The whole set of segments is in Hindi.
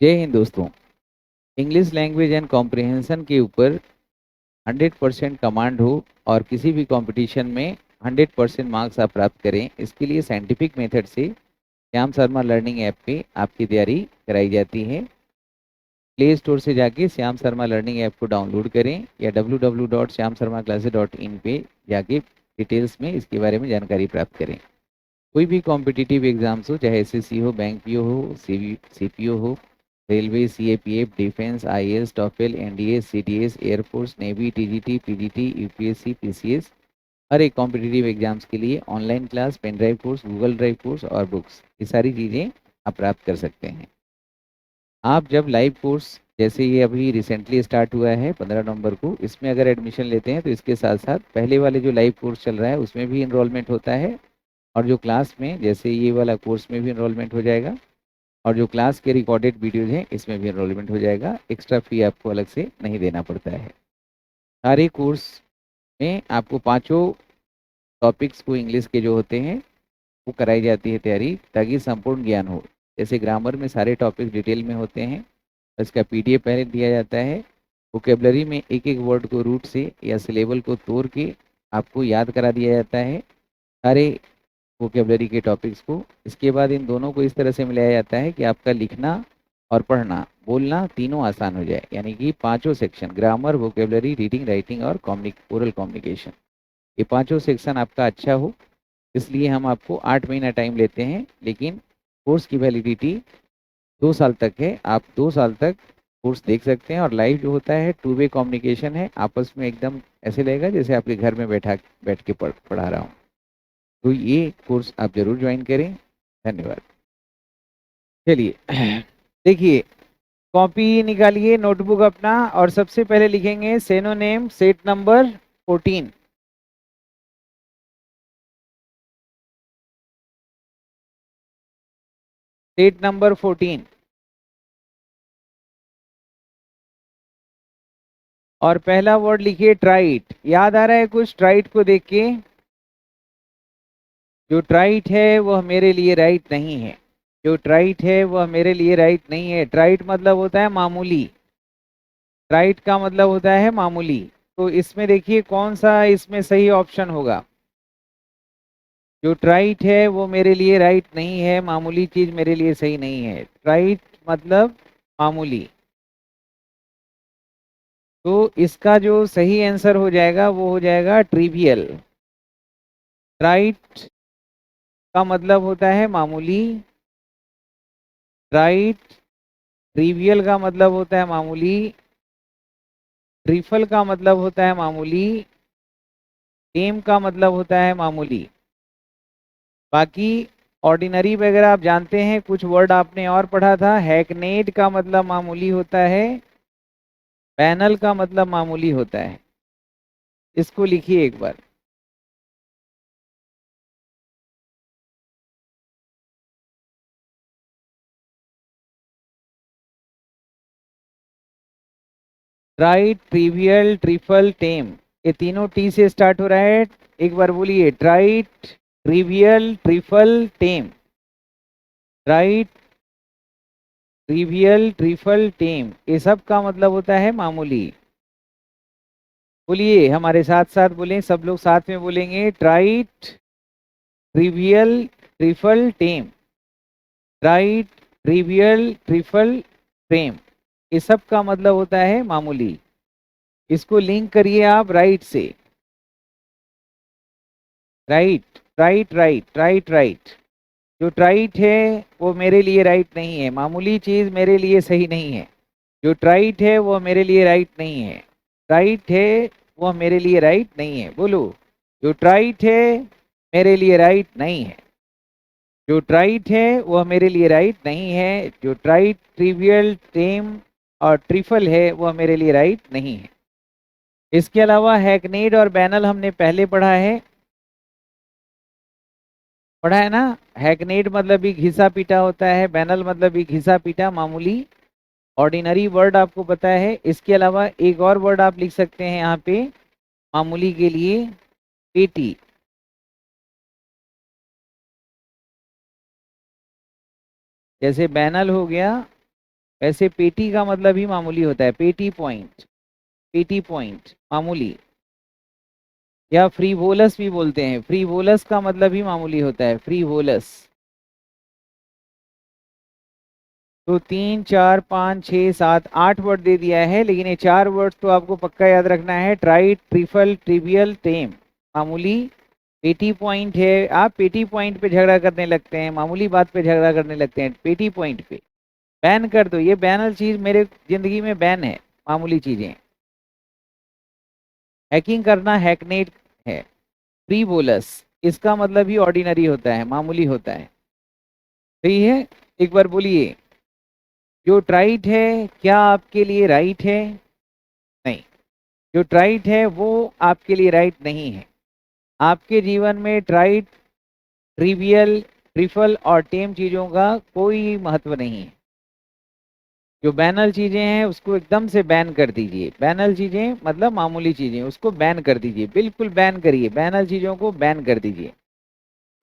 जय हिंद दोस्तों। इंग्लिश लैंग्वेज एंड कॉम्प्रिहेंशन के ऊपर 100% कमांड हो और किसी भी कंपटीशन में 100% मार्क्स आप प्राप्त करें, इसके लिए साइंटिफिक मेथड से श्याम शर्मा लर्निंग ऐप पे आपकी तैयारी कराई जाती है। प्ले स्टोर से जाके श्याम शर्मा लर्निंग ऐप को डाउनलोड करें या www.shyamsharmaclasses.in पे जाके डिटेल्स में इसके बारे में जानकारी प्राप्त करें। कोई भी कॉम्पिटिटिव एग्जाम्स हो, चाहे एसएससी हो, बैंक पीओ हो, सीपीओ हो, railway, CAPF, defence, IAS, TOEFL, NDA, CDS, air force, navy, TGT, PGT, UPSC, PCS, हर एक कॉम्पिटिटिव एग्जाम्स के लिए online class, pen drive course, Google drive course और बुक्स, ये सारी चीज़ें आप प्राप्त कर सकते हैं। आप जब लाइव कोर्स, जैसे ये अभी रिसेंटली स्टार्ट हुआ है 15 नवंबर को, इसमें अगर एडमिशन लेते हैं तो इसके साथ साथ पहले वाले जो लाइव कोर्स चल रहा है उसमें भी इनरोलमेंट होता है, और जो क्लास में, जैसे ये वाला कोर्स में भी इनरोलमेंट हो जाएगा, और जो क्लास के रिकॉर्डेड वीडियोज हैं इसमें भी इनरोलमेंट हो जाएगा। एक्स्ट्रा फी आपको अलग से नहीं देना पड़ता है। सारे कोर्स में आपको पांचों टॉपिक्स को इंग्लिश के जो होते हैं वो कराई जाती है तैयारी, ताकि संपूर्ण ज्ञान हो। जैसे ग्रामर में सारे टॉपिक डिटेल में होते हैं, इसका पीडीएफ पहले दिया जाता है। वोकेबलरी में एक एक वर्ड को रूट से या सिलेबल को तोड़ के आपको याद करा दिया जाता है, सारे वोकेबलरी के टॉपिक्स को। इसके बाद इन दोनों को इस तरह से मिलाया जाता है कि आपका लिखना और पढ़ना, बोलना तीनों आसान हो जाए। यानी कि पांचों section, grammar, vocabulary, reading, writing और ओरल कम्युनिकेशन, ये पांचों सेक्शन आपका अच्छा हो। इसलिए हम आपको 8 महीना टाइम लेते हैं, लेकिन कोर्स की वैलिडिटी 2 साल तक है। आप 2 साल तक कोर्स देख सकते हैं, और लाइव जो होता है टू वे कम्युनिकेशन है, आपस में एकदम ऐसे लगेगा जैसे आपके घर में बैठ के पढ़ा रहा हूँ। तो ये कोर्स आप जरूर ज्वाइन करें। धन्यवाद। चलिए देखिए, कॉपी निकालिए, नोटबुक अपना, और सबसे पहले लिखेंगे सेनोनेम सेट नंबर 14। सेट नंबर 14 और पहला वर्ड लिखिए ट्राइट। याद आ रहा है कुछ ट्राइट को देख के? जो ट्राइट है वह मेरे लिए राइट नहीं है। जो ट्राइट है वह मेरे लिए राइट नहीं है। ट्राइट मतलब होता है मामूली। ट्राइट का मतलब होता है मामूली। तो इसमें देखिए कौन सा इसमें सही ऑप्शन होगा। जो ट्राइट है वो मेरे लिए राइट नहीं है, मामूली चीज मेरे लिए सही नहीं है। ट्राइट मतलब मामूली। तो इसका जो सही आंसर हो जाएगा वो हो जाएगा ट्रिवियल। ट्राइट का मतलब होता है मामूली। ट्राइट, ट्रिवियल का मतलब होता है मामूली। ट्रिफल का मतलब होता है मामूली। टेम का मतलब होता है मामूली। बाकी ऑर्डिनरी वगैरह आप जानते हैं, कुछ वर्ड आपने और पढ़ा था। हैकनेड का मतलब मामूली होता है। पैनल का मतलब मामूली होता है। इसको लिखिए एक बार। ट्राइट, ट्रिवियल, ट्रिफल, टेम, ये तीनों टी से स्टार्ट हो रहा है। एक बार बोलिए, ट्राइट, ट्रिवियल, ट्रिफल, टेम। ट्राइट, ट्रिवियल, ट्रिफल, टेम, ये सब का मतलब होता है मामूली। बोलिए हमारे साथ साथ, बोलें सब लोग साथ में बोलेंगे, ट्राइट, ट्रिवियल, ट्रिफल, टेम। ट्राइट, ट्रिवियल, ट्रिफल, टेम, ये सब का मतलब होता है मामूली। इसको लिंक करिए आप राइट से। Right, right, right, right, right. जो ट्राइट है वो मेरे लिए राइट नहीं है, मामूली चीज मेरे लिए सही नहीं है। जो ट्राइट है वो मेरे लिए राइट नहीं है। राइट है वो मेरे लिए राइट नहीं है। बोलो, जो ट्राइट है मेरे लिए राइट नहीं है। जो ट्राइट है वह मेरे लिए राइट नहीं है। जो ट्राइट, ट्रिवियल, टेम और ट्रिफल है वह मेरे लिए राइट नहीं है। इसके अलावा हैकनेड और बैनल हमने पहले पढ़ा है ना। हैकनेड मतलब भी घिसा पीटा होता है, बैनल मतलब भी घिसा पीटा मामूली। ऑर्डिनरी वर्ड आपको पता है। इसके अलावा एक और वर्ड आप लिख सकते हैं यहाँ पे मामूली के लिए, पेटी। जैसे बैनल हो गया, वैसे पेटी का मतलब ही मामूली होता है, पेटी पॉइंट मामूली, या फ्रीवोलस भी बोलते हैं, फ्रीवोलस का मतलब ही मामूली होता है, फ्रीवोलस। तो 3 4 5 6 7 8 वर्ड दे दिया है, लेकिन ये 4 वर्ड तो आपको पक्का याद रखना है, ट्राइट, ट्रिफल, ट्रिवियल, टेम। मामूली, पेटी पॉइंट है, आप पेटी पॉइंट पे झगड़ा करने लगते हैं, मामूली बात पे झगड़ा करने लगते हैं, पेटी पॉइंट पे बैन कर दो, ये बैनल चीज मेरे जिंदगी में बैन है, मामूली चीजें। हैकिंग करना हैकनेट है। फ्रीवोलस, इसका मतलब ही ऑर्डिनरी होता है, मामूली होता है। सही है, एक बार बोलिए, जो ट्राइट है क्या आपके लिए राइट है? नहीं, जो ट्राइट है वो आपके लिए राइट नहीं है। आपके जीवन में ट्राइट, ट्रिवियल, ट्रिफल और टेम चीजों का कोई महत्व नहीं है। जो बैनल चीजें हैं उसको एकदम से बैन कर दीजिए, बैनल चीजें मतलब मामूली चीजें, उसको बैन कर दीजिए, बिल्कुल बैन करिए, बैनल चीजों को बैन कर दीजिए।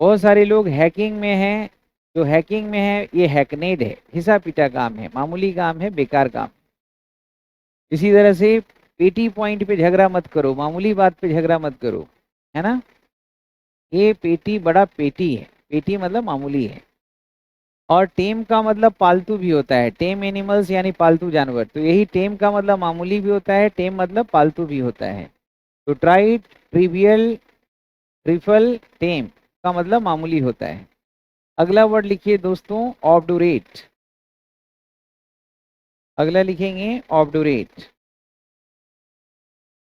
बहुत सारे लोग हैकिंग में हैं, जो हैकिंग में है ये हैकनेड है, घिसा पीटा काम है, मामूली काम है, बेकार काम। इसी तरह से पेटी पॉइंट पे झगड़ा मत करो, मामूली बात पे झगड़ा मत करो, है ना। ये पेटी बड़ा पेटी है, पेटी मतलब मामूली है। और टेम का मतलब पालतू भी होता है, टेम एनिमल्स यानी पालतू जानवर, तो यही टेम का मतलब मामूली भी होता है, टेम मतलब पालतू भी होता है। तो ट्राइट, ट्रिवियल, ट्रिफल, टेम का मतलब मामूली होता है। अगला वर्ड लिखिए दोस्तों, ऑब्डुरेट। अगला लिखेंगे ऑब्डुरेट।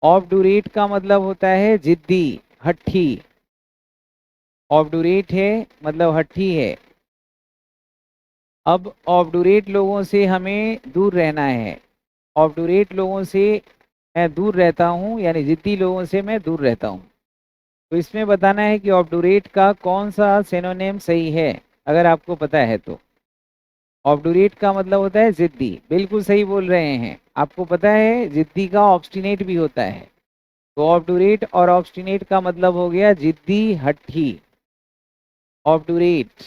ऑब्डुरेट का मतलब होता है जिद्दी, हट्ठी। ऑब्डुरेट है मतलब हट्ठी है। अब ऑब्डुरेट लोगों से हमें दूर रहना है, ऑब्डुरेट लोगों से मैं दूर रहता हूँ, यानी जिद्दी लोगों से मैं दूर रहता हूँ। तो इसमें बताना है कि ऑब्डुरेट का कौन सा सिनोनिम सही है, अगर आपको पता है तो। ऑब्डुरेट का मतलब होता है जिद्दी, बिल्कुल सही बोल रहे हैं, आपको पता है जिद्दी का ऑब्स्टिनेट भी होता है। तो ऑब्डुरेट और ऑब्स्टिनेट का मतलब हो गया जिद्दी, हट्ठी। ऑब्डुरेट,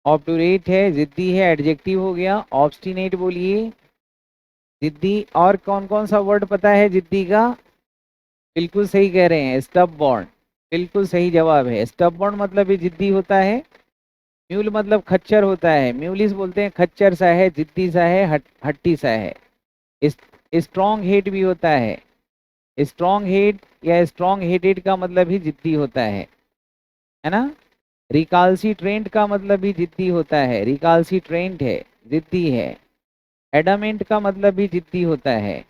ऑब्डुरेट है, जिद्दी है, एडजेक्टिव हो गया। ऑब्स्टिनेट बोलिए, जिद्दी। और कौन कौन सा वर्ड पता है जिद्दी का? बिल्कुल सही कह रहे हैं, स्टबबॉर्न, बिल्कुल सही जवाब है। स्टबबॉर्न मतलब ये जिद्दी होता है। म्यूल मतलब खच्चर होता है, म्यूलिस बोलते हैं खच्चर सा है, जिद्दी सा है, हट्टी सा है। स्ट्रॉन्ग हेड भी होता है, स्ट्रॉन्ग हेड या स्ट्रॉन्ग हेडेड का मतलब ही जिद्दी होता है ना। रिकालसी ट्रेंड का मतलब भी जिद्दी होता है, रिकालसी ट्रेंड है, जिद्दी है। एडामेंट का मतलब भी जिद्दी होता है,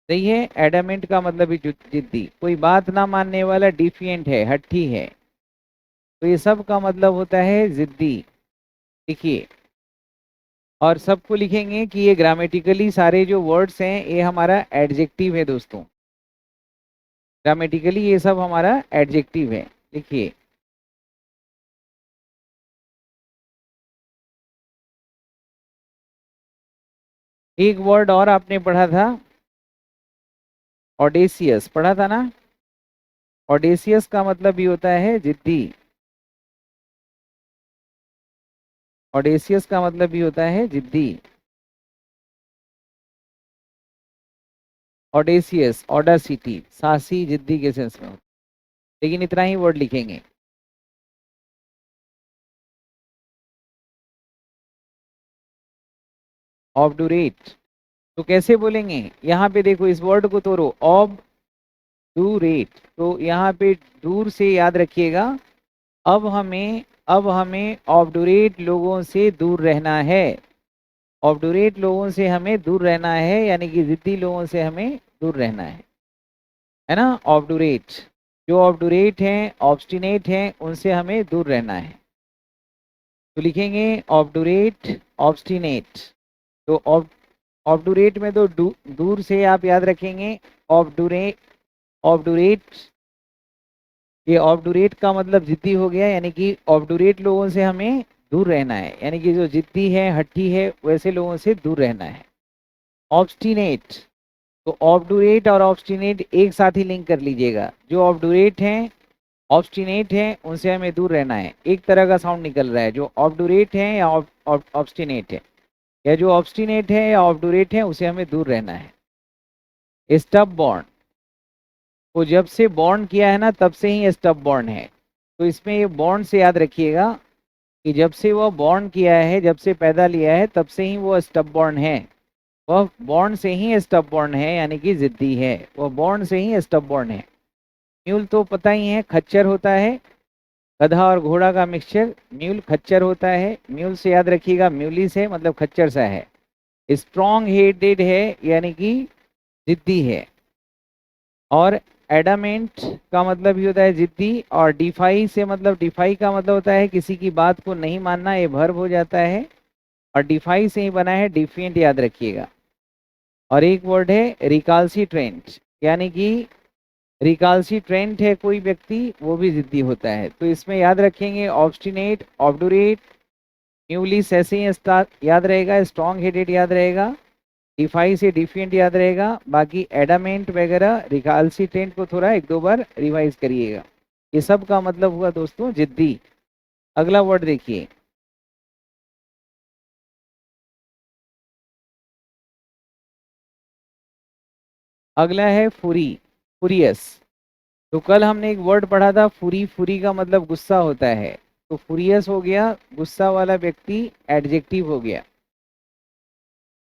सही है, एडामेंट का मतलब भी जिद्दी, कोई बात ना मानने वाला, डिफिएंट है, हट्टी है। तो ये सब का मतलब होता है जिद्दी, लिखिए। और सबको लिखेंगे कि ये ग्रामेटिकली सारे जो वर्ड्स हैं ये हमारा एडजेक्टिव है दोस्तों, ग्रामेटिकली ये सब हमारा एडजेक्टिव है, लिखिए। एक वर्ड और आपने पढ़ा था, ऑडेसियस, पढ़ा था ना। ऑडेसियस का मतलब भी होता है जिद्दी, ऑडेसियस का मतलब भी होता है जिद्दी। ऑडेसियस, ऑडासिटी, साहसी, जिद्दी के सेंस में होता है। लेकिन इतना ही वर्ड लिखेंगे। ऑब्डुरेट, तो कैसे बोलेंगे? यहाँ पे देखो, इस वर्ड को तोड़ो, ऑब डू रेट, तो यहाँ पे दूर से याद रखिएगा। अब हमें अब हमें ऑब्डुरेट लोगों से दूर रहना है, ऑब्डुरेट लोगों से हमें दूर रहना है, यानी कि जिद्दी लोगों से हमें दूर रहना है ना। ऑब्डुरेट, जो ऑब्डुरेट हैं, ऑब्स्टिनेट हैं, उनसे हमें दूर रहना है। तो लिखेंगे ऑब्डुरेट, ऑब्स्टिनेट। तो ऑब्डुरेट में तो दूर से आप याद रखेंगे, ऑब्डुरेट, ऑब्डुरेट, ये ऑब्डुरेट का मतलब जिद्दी हो गया, यानी कि ऑब्डुरेट लोगों से हमें दूर रहना है, यानी कि जो जिद्दी है, हट्टी है, वैसे लोगों से दूर रहना है। ऑब्स्टिनेट, तो ऑब्डुरेट और ऑब्स्टिनेट एक साथ ही लिंक कर लीजिएगा। जो ऑब्डुरेट हैं, ऑब्स्टिनेट है उनसे हमें दूर रहना है। एक तरह का साउंड निकल रहा है, जो ऑब्डुरेट है या ऑब्स्टिनेट है, या जो ऑब्स्टिनेट है या ऑब्डुरेट है उसे हमें दूर रहना है। स्टब बॉर्न, वो जब से बॉर्न किया है ना तब से ही स्टब बॉर्न है। तो इसमें ये बॉर्न से याद रखिएगा कि जब से वो बॉर्न किया है, जब से पैदा लिया है, तब से ही वो स्टब बॉर्न है। वह बॉर्न से ही स्टब बॉर्न है, यानी कि जिद्दी है, वह बॉर्न से ही स्टब बॉर्न है। म्यूल तो पता ही है, खच्चर होता है, गधा और घोड़ा का मिक्सचर म्यूल खच्चर होता है। म्यूल से याद रखिएगा म्यूलिस है मतलब खच्चर सा है। स्ट्रॉन्ग हेडेड है यानी कि जिद्दी है। और एडामेंट का मतलब ही होता है जिद्दी। और डिफाई से मतलब, डिफाई का मतलब होता है किसी की बात को नहीं मानना, ये वर्ब हो जाता है। और डिफाई से ही बना है डिफिएंट, याद रखिएगा। और एक वर्ड है रिकाल्सिट्रेंट, यानी कि रिकाल्सिट्रेंट है कोई व्यक्ति, वो भी जिद्दी होता है। तो इसमें याद रखेंगे ऑब्स्टिनेट, ऑब्डुरेट, न्यूलिस ऐसे ही याद रहेगा, स्ट्रॉन्ग हेडेड याद रहेगा, डिफाई से डिफिएंट याद रहेगा। बाकी एडामेंट वगैरह रिकाल्सिट्रेंट को थोड़ा एक दो बार रिवाइज करिएगा। ये सब का मतलब हुआ दोस्तों जिद्दी। अगला वर्ड देखिए, अगला है फुरी, फुरियस। तो कल हमने एक वर्ड पढ़ा था फुरी, फुरी का मतलब गुस्सा होता है। तो फुरियस हो गया गुस्सा वाला व्यक्ति, एडजेक्टिव हो गया।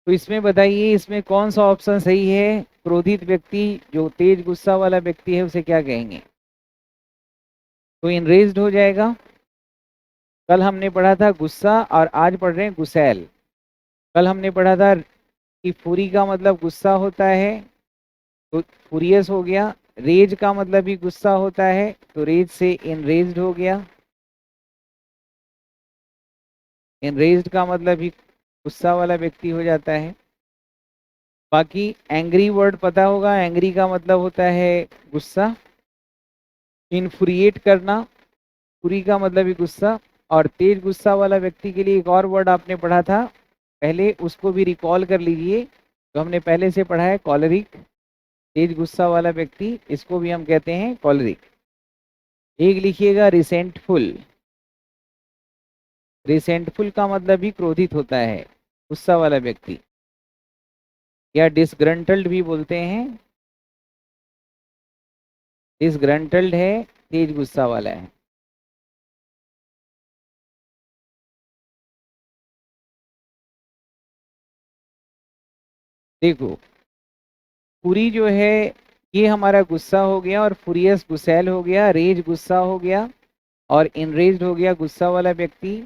तो इसमें बताइए, इसमें कौन सा ऑप्शन सही है? क्रोधित व्यक्ति, जो तेज गुस्सा वाला व्यक्ति है, उसे क्या कहेंगे? तो इनरेज्ड हो जाएगा। कल हमने पढ़ा था गुस्सा और आज पढ़ रहे हैं गुस्सैल। कल हमने पढ़ा था कि फुरी का मतलब गुस्सा होता है, तो फुरियस हो गया। रेज का मतलब भी गुस्सा होता है, तो रेज से इनरेज्ड हो गया। इनरेज्ड का मतलब भी गुस्सा वाला व्यक्ति हो जाता है। बाकी एंग्री वर्ड पता होगा, एंग्री का मतलब होता है गुस्सा। इनफ्uriएट करना, फुरी का मतलब ही गुस्सा। और तेज गुस्सा वाला व्यक्ति के लिए एक और वर्ड आपने पढ़ा था पहले, उसको भी रिकॉल कर लीजिए। तो हमने पहले से पढ़ा है कॉलरिक, तेज गुस्सा वाला व्यक्ति, इसको भी हम कहते हैं कॉलरिक। एक लिखिएगा रिसेंटफुल, रिसेंटफुल का मतलब भी क्रोधित होता है, गुस्सा वाला व्यक्ति। या डिसग्रंटल्ड भी बोलते हैं, डिसग्रंटल्ड है, तेज गुस्सा वाला है। देखो, फुरी जो है ये हमारा गुस्सा हो गया, और फुरियस गुस्सैल हो गया, रेज गुस्सा हो गया, और इनरेज्ड हो गया गुस्सा वाला व्यक्ति।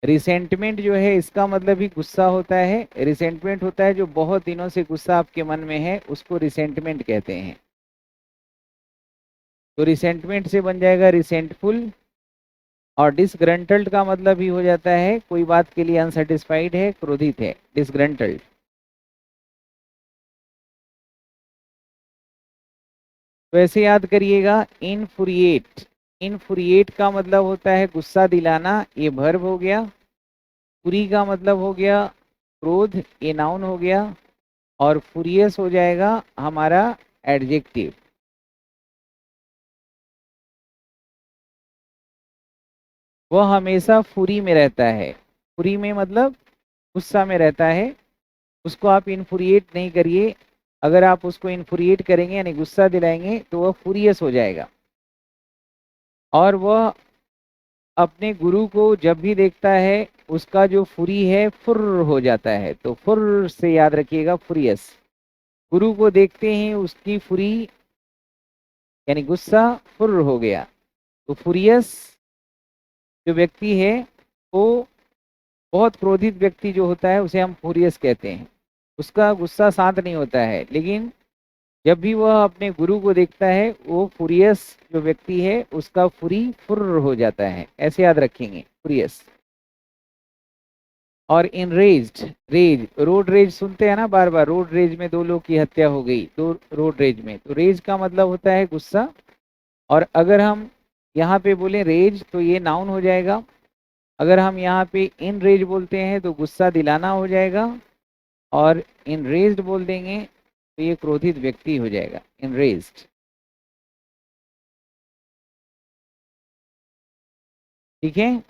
रिसेंटमेंट जो है इसका मतलब ही गुस्सा होता है। रिसेंटमेंट होता है जो बहुत दिनों से गुस्सा आपके मन में है, उसको रिसेंटमेंट कहते हैं। तो रिसेंटमेंट से बन जाएगा रिसेंटफुल। और डिसग्रंटल्ड का मतलब ही हो जाता है कोई बात के लिए अनसेटिस्फाइड है, क्रोधित है, डिसग्रंटल्ड। तो ऐसे याद करिएगा, इनफुरिएट, इनफुरिएट का मतलब होता है गुस्सा दिलाना, ये वर्ब हो गया। फुरी का मतलब हो गया क्रोध, ये नाउन हो गया। और फुरियस हो जाएगा हमारा एडजेक्टिव। वह हमेशा फुरी में रहता है, फुरी में मतलब गुस्सा में रहता है। उसको आप इनफुरिएट नहीं करिए। अगर आप उसको इनफुरिएट करेंगे यानी गुस्सा दिलाएंगे तो वह फुरियस हो जाएगा। और वह अपने गुरु को जब भी देखता है, उसका जो फुरी है फुर हो जाता है। तो फुर से याद रखिएगा फुरियस। गुरु को देखते ही उसकी फुरी यानी गुस्सा फुर हो गया। तो फुरियस जो व्यक्ति है वो, बहुत क्रोधित व्यक्ति जो होता है उसे हम फुरियस कहते हैं। उसका गुस्सा शांत नहीं होता है, लेकिन जब भी वह अपने गुरु को देखता है, वो फुरियस जो व्यक्ति है उसका फुरी फुर हो जाता है। ऐसे याद रखेंगे फुरियस। और इनरेज्ड, रेज, रोड रेज सुनते हैं ना बार बार, रोड रेज में दो लोग की हत्या हो गई, दो रोड रेज में। तो रेज का मतलब होता है गुस्सा। और अगर हम यहाँ पे बोले रेज तो ये नाउन हो जाएगा। अगर हम यहाँ पे इन रेज बोलते हैं तो गुस्सा दिलाना हो जाएगा। और इनरेज्ड बोल देंगे तो ये क्रोधित व्यक्ति हो जाएगा, इनरेज्ड। ठीक है,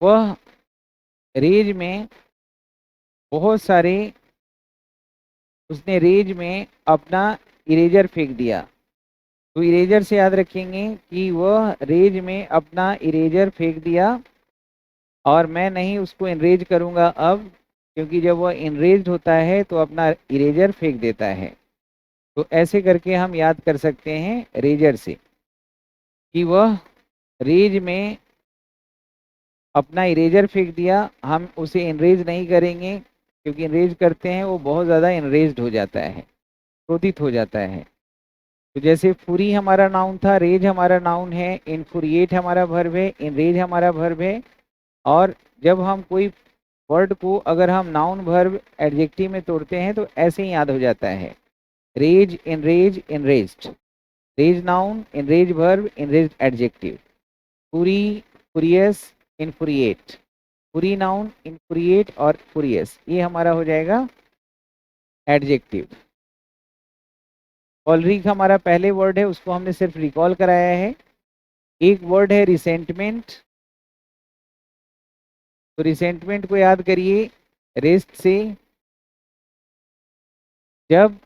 वह रेज में बहुत सारे, उसने रेज में अपना इरेजर फेंक दिया। तो इरेजर से याद रखेंगे कि वह रेज में अपना इरेजर फेंक दिया और मैं नहीं उसको इनरेज करूंगा अब, क्योंकि जब वह इनरेज्ड होता है तो अपना इरेजर फेंक देता है। तो ऐसे करके हम याद कर सकते हैं रेजर से कि वह रेज में अपना इरेजर फेंक दिया, हम उसे इनरेज नहीं करेंगे, क्योंकि इनरेज करते हैं वो बहुत ज़्यादा इनरेज्ड हो जाता है, क्रोधित हो जाता है। तो जैसे फुरी हमारा नाउन था, रेज हमारा नाउन है, इनफुरिएट हमारा वर्ब है, इनरेज हमारा वर्ब है। और जब हम कोई वर्ड को अगर हम नाउन वर्ब एडजेक्टिव में तोड़ते हैं तो ऐसे ही याद हो जाता है, rage, enrage, enraged. Rage noun, enrage verb, enraged adjective. Fury, furious, infuriate. Fury noun, infuriate और फुरियस, ये हमारा हो जाएगा एडजेक्टिव। कॉलरिक हमारा पहले वर्ड है, उसको हमने सिर्फ रिकॉल कराया है। एक वर्ड है रिसेंटमेंट। तो रिसेंटमेंट को याद करिए रेस्ट से। जब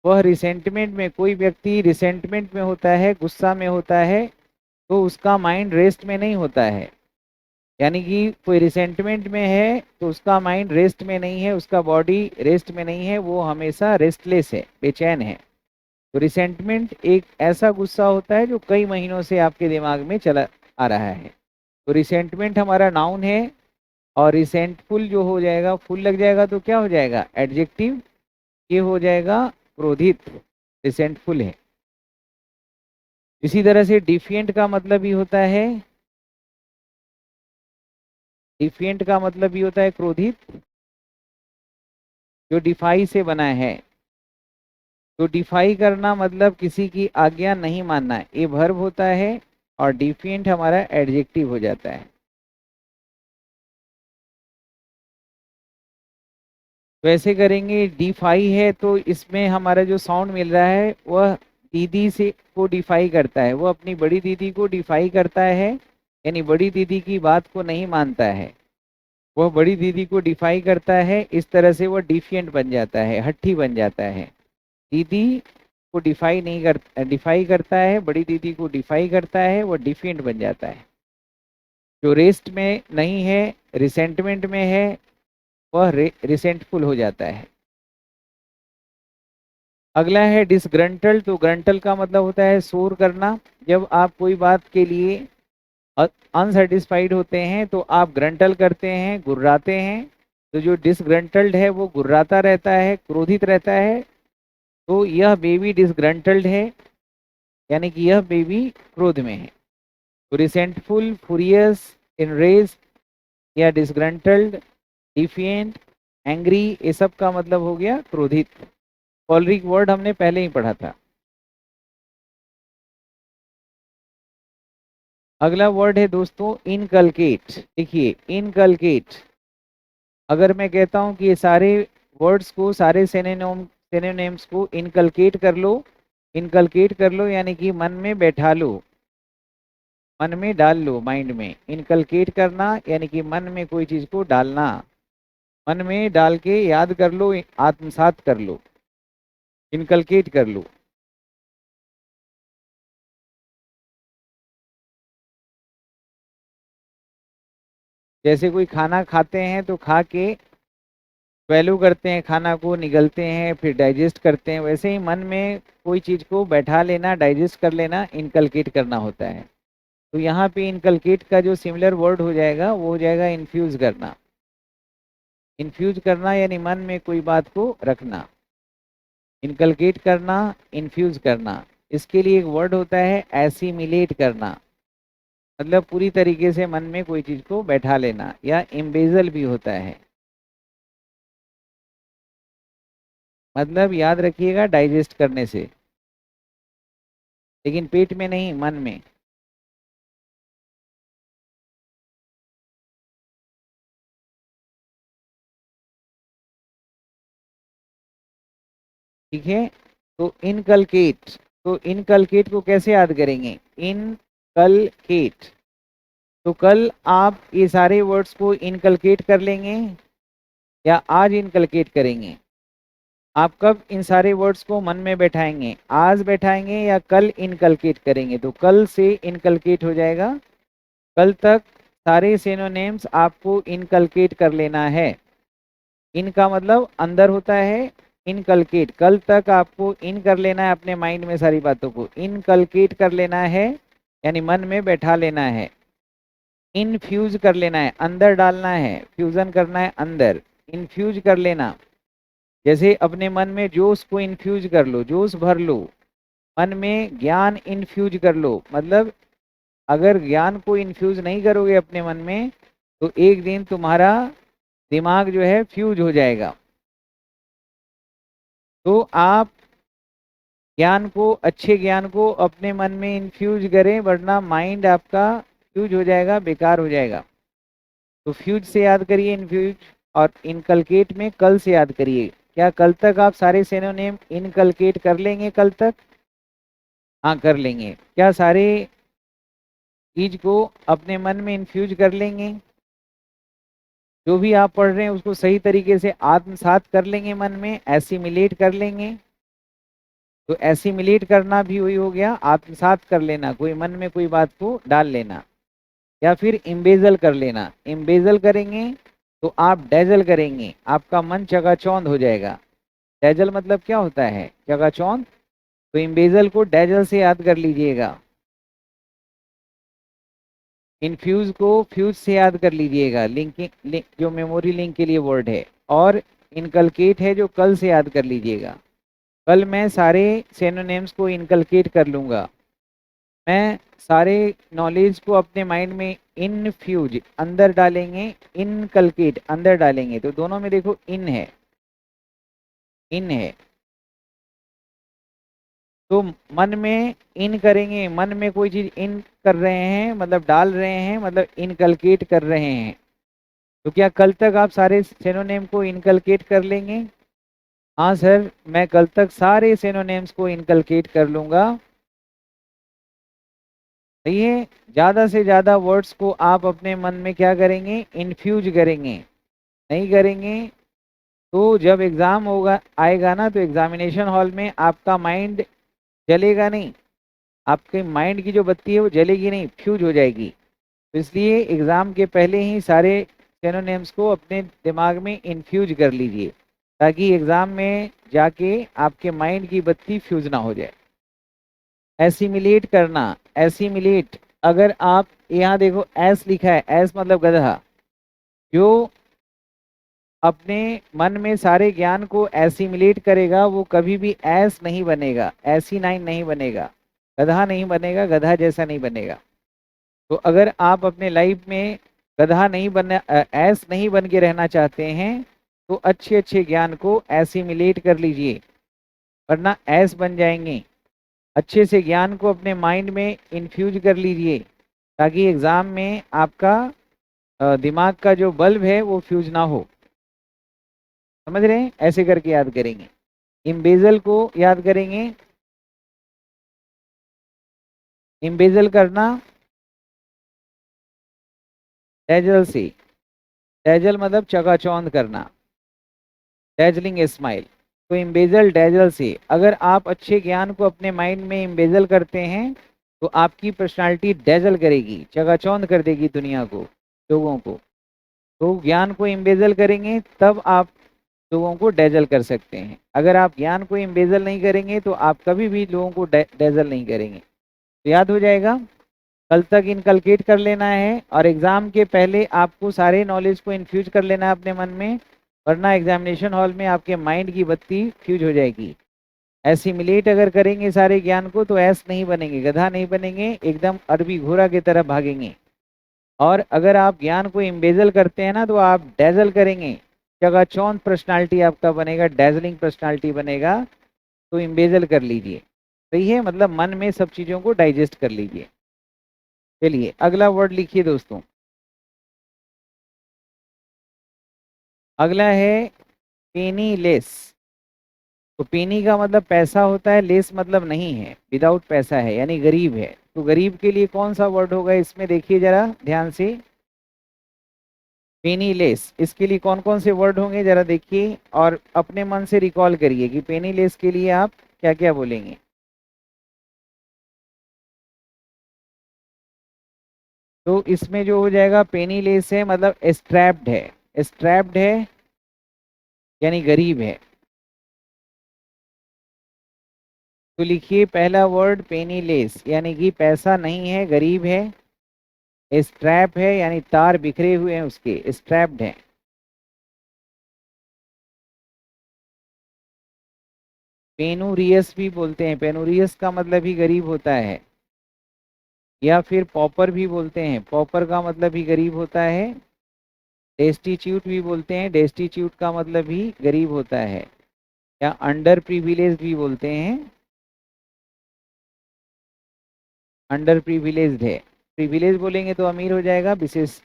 वह रिसेंटमेंट में, कोई व्यक्ति रिसेंटमेंट में होता है, गुस्सा में होता है, तो उसका माइंड रेस्ट में नहीं होता है। यानी कि कोई रिसेंटमेंट में है तो उसका माइंड रेस्ट में नहीं है, उसका बॉडी रेस्ट में नहीं है, वो हमेशा रेस्टलेस है, बेचैन है। तो रिसेंटमेंट एक ऐसा गुस्सा होता है जो कई महीनों से आपके दिमाग में चला आ रहा है। तो रिसेंटमेंट हमारा नाउन है। और रिसेंटफुल जो हो जाएगा, फुल लग जाएगा तो क्या हो जाएगा, एडजेक्टिव। ये हो जाएगा क्रोधित, रिसेंटफुल है। इसी तरह से डिफिएंट का मतलब ही होता है, डिफिएंट का मतलब ही होता है क्रोधित, जो डिफाई से बना है। तो डिफाई करना मतलब किसी की आज्ञा नहीं मानना, ये वर्ब होता है। और डिफिएंट हमारा एडजेक्टिव हो जाता है। वैसे करेंगे, डिफाई है तो इसमें हमारा जो साउंड मिल रहा है वह दीदी से को डिफाई करता है, वो अपनी बड़ी दीदी को डिफाई करता है, यानी बड़ी दीदी की बात को नहीं मानता है। वह बड़ी दीदी को डिफाई करता है, इस तरह से वह डिफिएंट बन जाता है, हट्ठी बन जाता है। दीदी को डिफाई नहीं कर डिफाई करता है, बड़ी दीदी को डिफाई करता है, वह डिफिएंट बन जाता है। जो रेस्ट में नहीं है, रिसेंटमेंट में है, वह रिसेंटफुल हो जाता है। अगला है डिसग्रंटल। तो ग्रंटल का मतलब होता है शोर करना। जब आप कोई बात के लिए अनसेटिस्फाइड होते हैं तो आप ग्रंटल करते हैं, गुर्राते हैं। तो जो डिसग्रंटल्ड है वो गुर्राता रहता है, क्रोधित रहता है। तो यह बेबी डिसग्रंटल्ड है, यानी कि यह बेबी क्रोध में है। तो रिसेंटफुल, फुरियस, इनरेज या डिसग्रंटल्ड, डिफिएंट, एंग्री, ये सब का मतलब हो गया क्रोधित। कॉलरिक वर्ड हमने पहले ही पढ़ा था। अगला वर्ड है दोस्तों इनकलकेट। देखिए इनकलकेट, अगर मैं कहता हूं कि ये सारे वर्ड्स को, सारे सिनोनिम्स को इनकलकेट कर लो, इनकलकेट कर लो यानी कि मन में बैठा लो, मन में डाल लो, माइंड में। इनकलकेट करना यानी कि मन में कोई चीज को डालना, मन में डाल के याद कर लो, आत्मसात कर लो, इनकलकेट कर लो। जैसे कोई खाना खाते हैं तो खा के वैल्यू करते हैं, खाना को निगलते हैं, फिर डाइजेस्ट करते हैं, वैसे ही मन में कोई चीज को बैठा लेना, डाइजेस्ट कर लेना, इनकलकेट करना होता है। तो यहाँ पे इनकलकेट का जो सिमिलर वर्ड हो जाएगा वो हो जाएगा इन्फ्यूज करना। इन्फ्यूज करना यानी मन में कोई बात को रखना, इनकलकेट करना, इन्फ्यूज करना। इसके लिए एक वर्ड होता है एसिमिलेट करना, मतलब पूरी तरीके से मन में कोई चीज को बैठा लेना, या इम्बेजल भी होता है। मतलब याद रखिएगा डाइजेस्ट करने से, लेकिन पेट में नहीं, मन में। ठीक है, तो इनकलकेट, तो इनकलकेट को कैसे याद करेंगे, इनकलकेट। तो कल आप ये सारे वर्ड्स को इनकलकेट कर लेंगे या आज इनकलकेट करेंगे? आप कब इन सारे वर्ड्स को मन में बैठाएंगे? आज बैठाएंगे या कल इनकलकेट करेंगे? तो कल से इनकलकेट हो जाएगा। कल तक सारे सिनोनिम्स आपको इनकलकेट कर लेना है। इनका मतलब अंदर होता है, इनकलकेट। कल तक आपको इन कर लेना है अपने माइंड में, सारी बातों को इनकलकेट कर लेना है, यानी मन में बैठा लेना है। इनफ्यूज कर लेना है, अंदर डालना है, फ्यूजन करना है अंदर, इनफ्यूज कर लेना। जैसे अपने मन में जोश को इन्फ्यूज कर लो, जोश भर लो। मन में ज्ञान इन्फ्यूज कर लो, मतलब अगर ज्ञान को इन्फ्यूज नहीं करोगे अपने मन में तो एक दिन तुम्हारा दिमाग जो है फ्यूज हो जाएगा। तो आप ज्ञान को, अच्छे ज्ञान को अपने मन में इन्फ्यूज करें, वरना माइंड आपका फ्यूज हो जाएगा, बेकार हो जाएगा। तो फ्यूज से याद करिए इनफ्यूज, और इनकलकेट में कल से याद करिए। क्या कल तक आप सारे सिनोनिम इनकलकेट कर लेंगे? कल तक हाँ कर लेंगे। क्या सारे चीज को अपने मन में इन्फ्यूज कर लेंगे? जो भी आप पढ़ रहे हैं उसको सही तरीके से आत्मसात कर लेंगे, मन में एसिमिलेट कर लेंगे। तो एसिमिलेट करना भी वही हो गया, आत्मसात कर लेना, कोई मन में कोई बात को डाल लेना। या फिर इम्बेजल कर लेना। इम्बेजल करेंगे तो आप डैजल करेंगे, आपका मन चकाचौंध हो जाएगा। डैजल मतलब क्या होता है? चकाचौंध। तो इम्बेजल को डैजल से याद कर लीजिएगा। इनफ्यूज को फ्यूज से याद कर लीजिएगा, लिंकिंग जो मेमोरी लिंक के लिए वर्ड है। और इनकलकेट है जो कल से याद कर लीजिएगा। कल मैं सारे सिनोनिम्स को इनकलकेट कर लूँगा। मैं सारे नॉलेज को अपने माइंड में इनफ्यूज, अंदर डालेंगे, इनकलकेट अंदर डालेंगे। तो दोनों में देखो इन है, इन है। तो मन में इन करेंगे, मन में कोई चीज इन कर रहे हैं मतलब डाल रहे हैं, मतलब इनकलकेट कर रहे हैं। तो क्या कल तक आप सारे सिनोनिम को इनकलकेट कर लेंगे? हाँ सर, मैं कल तक सारे सिनोनिम्स को इनकलकेट कर लूंगा। सही है। ज्यादा से ज्यादा वर्ड्स को आप अपने मन में क्या करेंगे? इन्फ्यूज करेंगे। नहीं करेंगे तो जब एग्जाम होगा, आएगा ना, तो एग्जामिनेशन हॉल में आपका माइंड जलेगा नहीं, आपके माइंड की जो बत्ती है वो जलेगी नहीं, फ्यूज हो जाएगी। तो इसलिए एग्जाम के पहले ही सारे सिनोनिम्स को अपने दिमाग में इन्फ्यूज कर लीजिए, ताकि एग्जाम में जाके आपके माइंड की बत्ती फ्यूज ना हो जाए। एसिमिलेट करना, एसिमिलेट। अगर आप यहाँ देखो एस लिखा है, एस मतलब गधा। जो अपने मन में सारे ज्ञान को एसिमिलेट करेगा वो कभी भी एस नहीं बनेगा, एसी नाइन नहीं बनेगा, गधा नहीं बनेगा, गधा जैसा नहीं बनेगा। तो अगर आप अपने लाइफ में गधा नहीं बनना, एस नहीं बन के रहना चाहते हैं, तो अच्छे अच्छे ज्ञान को एसिमिलेट कर लीजिए, वरना एस बन जाएंगे। अच्छे से ज्ञान को अपने माइंड में इन्फ्यूज कर लीजिए, ताकि एग्जाम में आपका दिमाग का जो बल्ब है वो फ्यूज ना हो। समझ रहे हैं? ऐसे करके याद करेंगे। इम्बेजल को याद करेंगे। इम्बेजल करना डैजल से। डैजल मतलब चकाचौंध करना, डैजलिंग स्माइल। तो इम्बेजल डैजल से। अगर आप अच्छे ज्ञान को अपने माइंड में इम्बेजल करते हैं तो आपकी पर्सनालिटी डैजल करेगी, चकाचौंध कर देगी दुनिया को, लोगों को। तो ज्ञान को इम्बेजल करेंगे तब आप लोगों को डैजल कर सकते हैं। अगर आप ज्ञान को इम्बेजल नहीं करेंगे तो आप कभी भी लोगों को डैजल नहीं करेंगे। तो याद हो जाएगा, कल तक इनकलकेट कर लेना है, और एग्जाम के पहले आपको सारे नॉलेज को इन्फ्यूज कर लेना है अपने मन में, वरना एग्जामिनेशन हॉल में आपके माइंड की बत्ती फ्यूज हो जाएगी। एसिमिलेट अगर करेंगे सारे ज्ञान को तो ऐस नहीं बनेंगे, गधा नहीं बनेंगे, एकदम अरबी घोड़ा की तरह भागेंगे। और अगर आप ज्ञान को इम्बेजल करते हैं ना तो आप डैजल करेंगे, चकाचौंध पर्सनालिटी आपका बनेगा, डैजलिंग पर्सनालिटी बनेगा। तो इम्बेजल कर लीजिए। सही है, मतलब मन में सब चीज़ों को डाइजेस्ट कर लीजिए। चलिए अगला वर्ड लिखिए दोस्तों। अगला है पेनी लेस। तो पेनी का मतलब पैसा होता है, लेस मतलब नहीं है, विदाउट पैसा है, यानी गरीब है। तो गरीब के लिए कौन सा वर्ड होगा इसमें, देखिए जरा ध्यान से, पेनीलेस। इसके लिए कौन कौन से वर्ड होंगे जरा देखिए और अपने मन से रिकॉल करिए कि पेनीलेस के लिए आप क्या क्या बोलेंगे। तो इसमें जो हो जाएगा पेनीलेस है मतलब स्ट्रैप्ड है, स्ट्रैप्ड है यानी गरीब है। तो लिखिए पहला वर्ड पेनीलेस यानी कि पैसा नहीं है, गरीब है। स्ट्रैप है यानी तार बिखरे हुए हैं उसके, स्ट्रैप्ड है। पेनूरियस भी बोलते हैं, पेनूरियस का मतलब ही गरीब होता है। या फिर पॉपर भी बोलते हैं, पॉपर का मतलब ही गरीब होता है। डेस्टिट्यूट भी बोलते हैं, डेस्टिट्यूट का मतलब भी गरीब होता है। या अंडर प्रिविलेज भी बोलते हैं, अंडर प्रिविलेज्ड है। प्रिविलेज बोलेंगे तो अमीर हो जाएगा, विशेष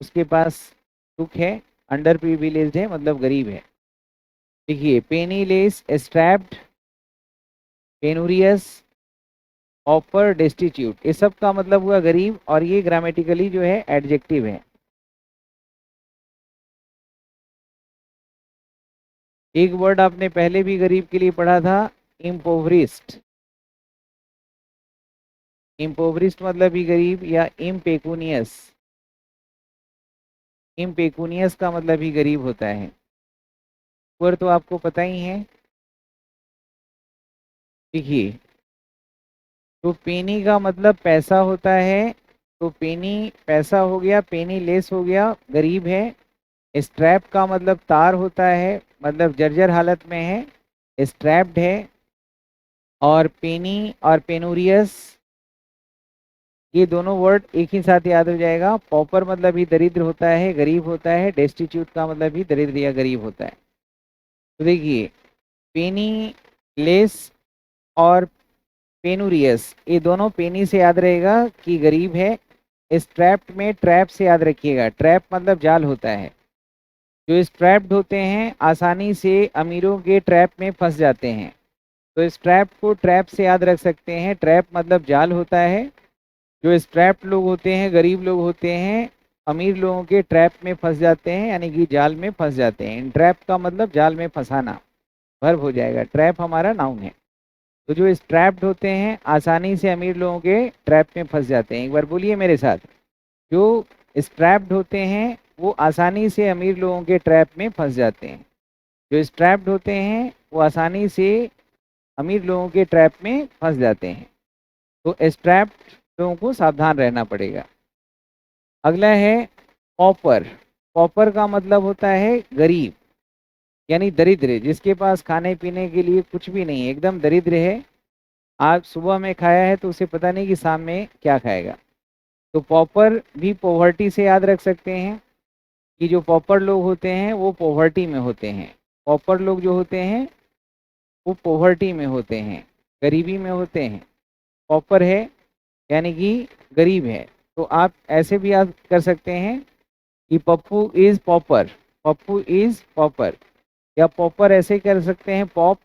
उसके पास सुख है। अंडर प्रिविलेज्ड है मतलब गरीब है। देखिए पेनीलेस, स्ट्रैप्ड, पेनूरियस, ऑपर, डेस्टिट्यूट, ये सब का मतलब हुआ गरीब और ये ग्रामेटिकली जो है एडजेक्टिव है। एक वर्ड आपने पहले भी गरीब के लिए पढ़ा था, इम्पोवरिस्ट। इम्पोवरिस्ट मतलब ही गरीब, या इम्पेकुनियस, इम्पेकुनियस का मतलब ही गरीब होता है। वर्ड तो आपको पता ही है। देखिए तो पेनी का मतलब पैसा होता है, तो पेनी पैसा हो गया, पेनी लेस हो गया, गरीब है। स्ट्रैप का मतलब तार होता है, मतलब जर्जर हालत में है, स्ट्रैप्ड है। और पेनी और पेनूरियस, ये दोनों वर्ड एक ही साथ याद हो जाएगा। पॉपर मतलब ही दरिद्र होता है, गरीब होता है। डेस्टिट्यूट का मतलब ही दरिद्र या गरीब होता है। तो देखिए पेनी लेस और पेनूरियस, ये दोनों पेनी से याद रहेगा कि गरीब है। स्ट्रैप्ड में ट्रैप से याद रखिएगा, ट्रैप मतलब जाल होता है। जो स्ट्रैप्ड होते हैं आसानी से अमीरों के ट्रैप में फंस जाते हैं। तो स्ट्रैप को ट्रैप से याद रख सकते हैं, ट्रैप मतलब जाल होता है। जो स्ट्रैप्ड लोग होते हैं, गरीब लोग होते हैं, अमीर लोगों के ट्रैप में फंस जाते हैं, यानी कि जाल में फंस जाते हैं। ट्रैप का मतलब जाल में फंसाना, वर्ब हो जाएगा। ट्रैप हमारा नाउन है। तो जो स्ट्रैप्ड होते हैं आसानी से अमीर लोगों के ट्रैप में फंस जाते हैं। एक बार बोलिए मेरे साथ, जो स्ट्रैप्ड होते हैं वो आसानी से अमीर लोगों के ट्रैप में फंस जाते हैं। जो स्ट्रैप्ड होते हैं वो आसानी से अमीर लोगों के ट्रैप में फंस जाते हैं। तो स्ट्रैप्ड लोगों को सावधान रहना पड़ेगा। अगला है पॉपर। पॉपर का मतलब होता है गरीब यानी दरिद्र, जिसके पास खाने पीने के लिए कुछ भी नहीं है, एकदम दरिद्र है। आज सुबह में खाया है तो उसे पता नहीं कि शाम में क्या खाएगा। तो पॉपर भी पॉवर्टी से याद रख सकते हैं कि जो पॉपर लोग होते हैं वो पॉवर्टी में होते हैं। पॉपर लोग जो होते हैं वो पॉवर्टी में होते हैं, गरीबी में होते हैं। पॉपर है यानी कि गरीब है। तो आप ऐसे भी याद कर सकते हैं कि Pappu is pauper, Pappu is pauper. या पॉपर ऐसे कर सकते हैं, pop,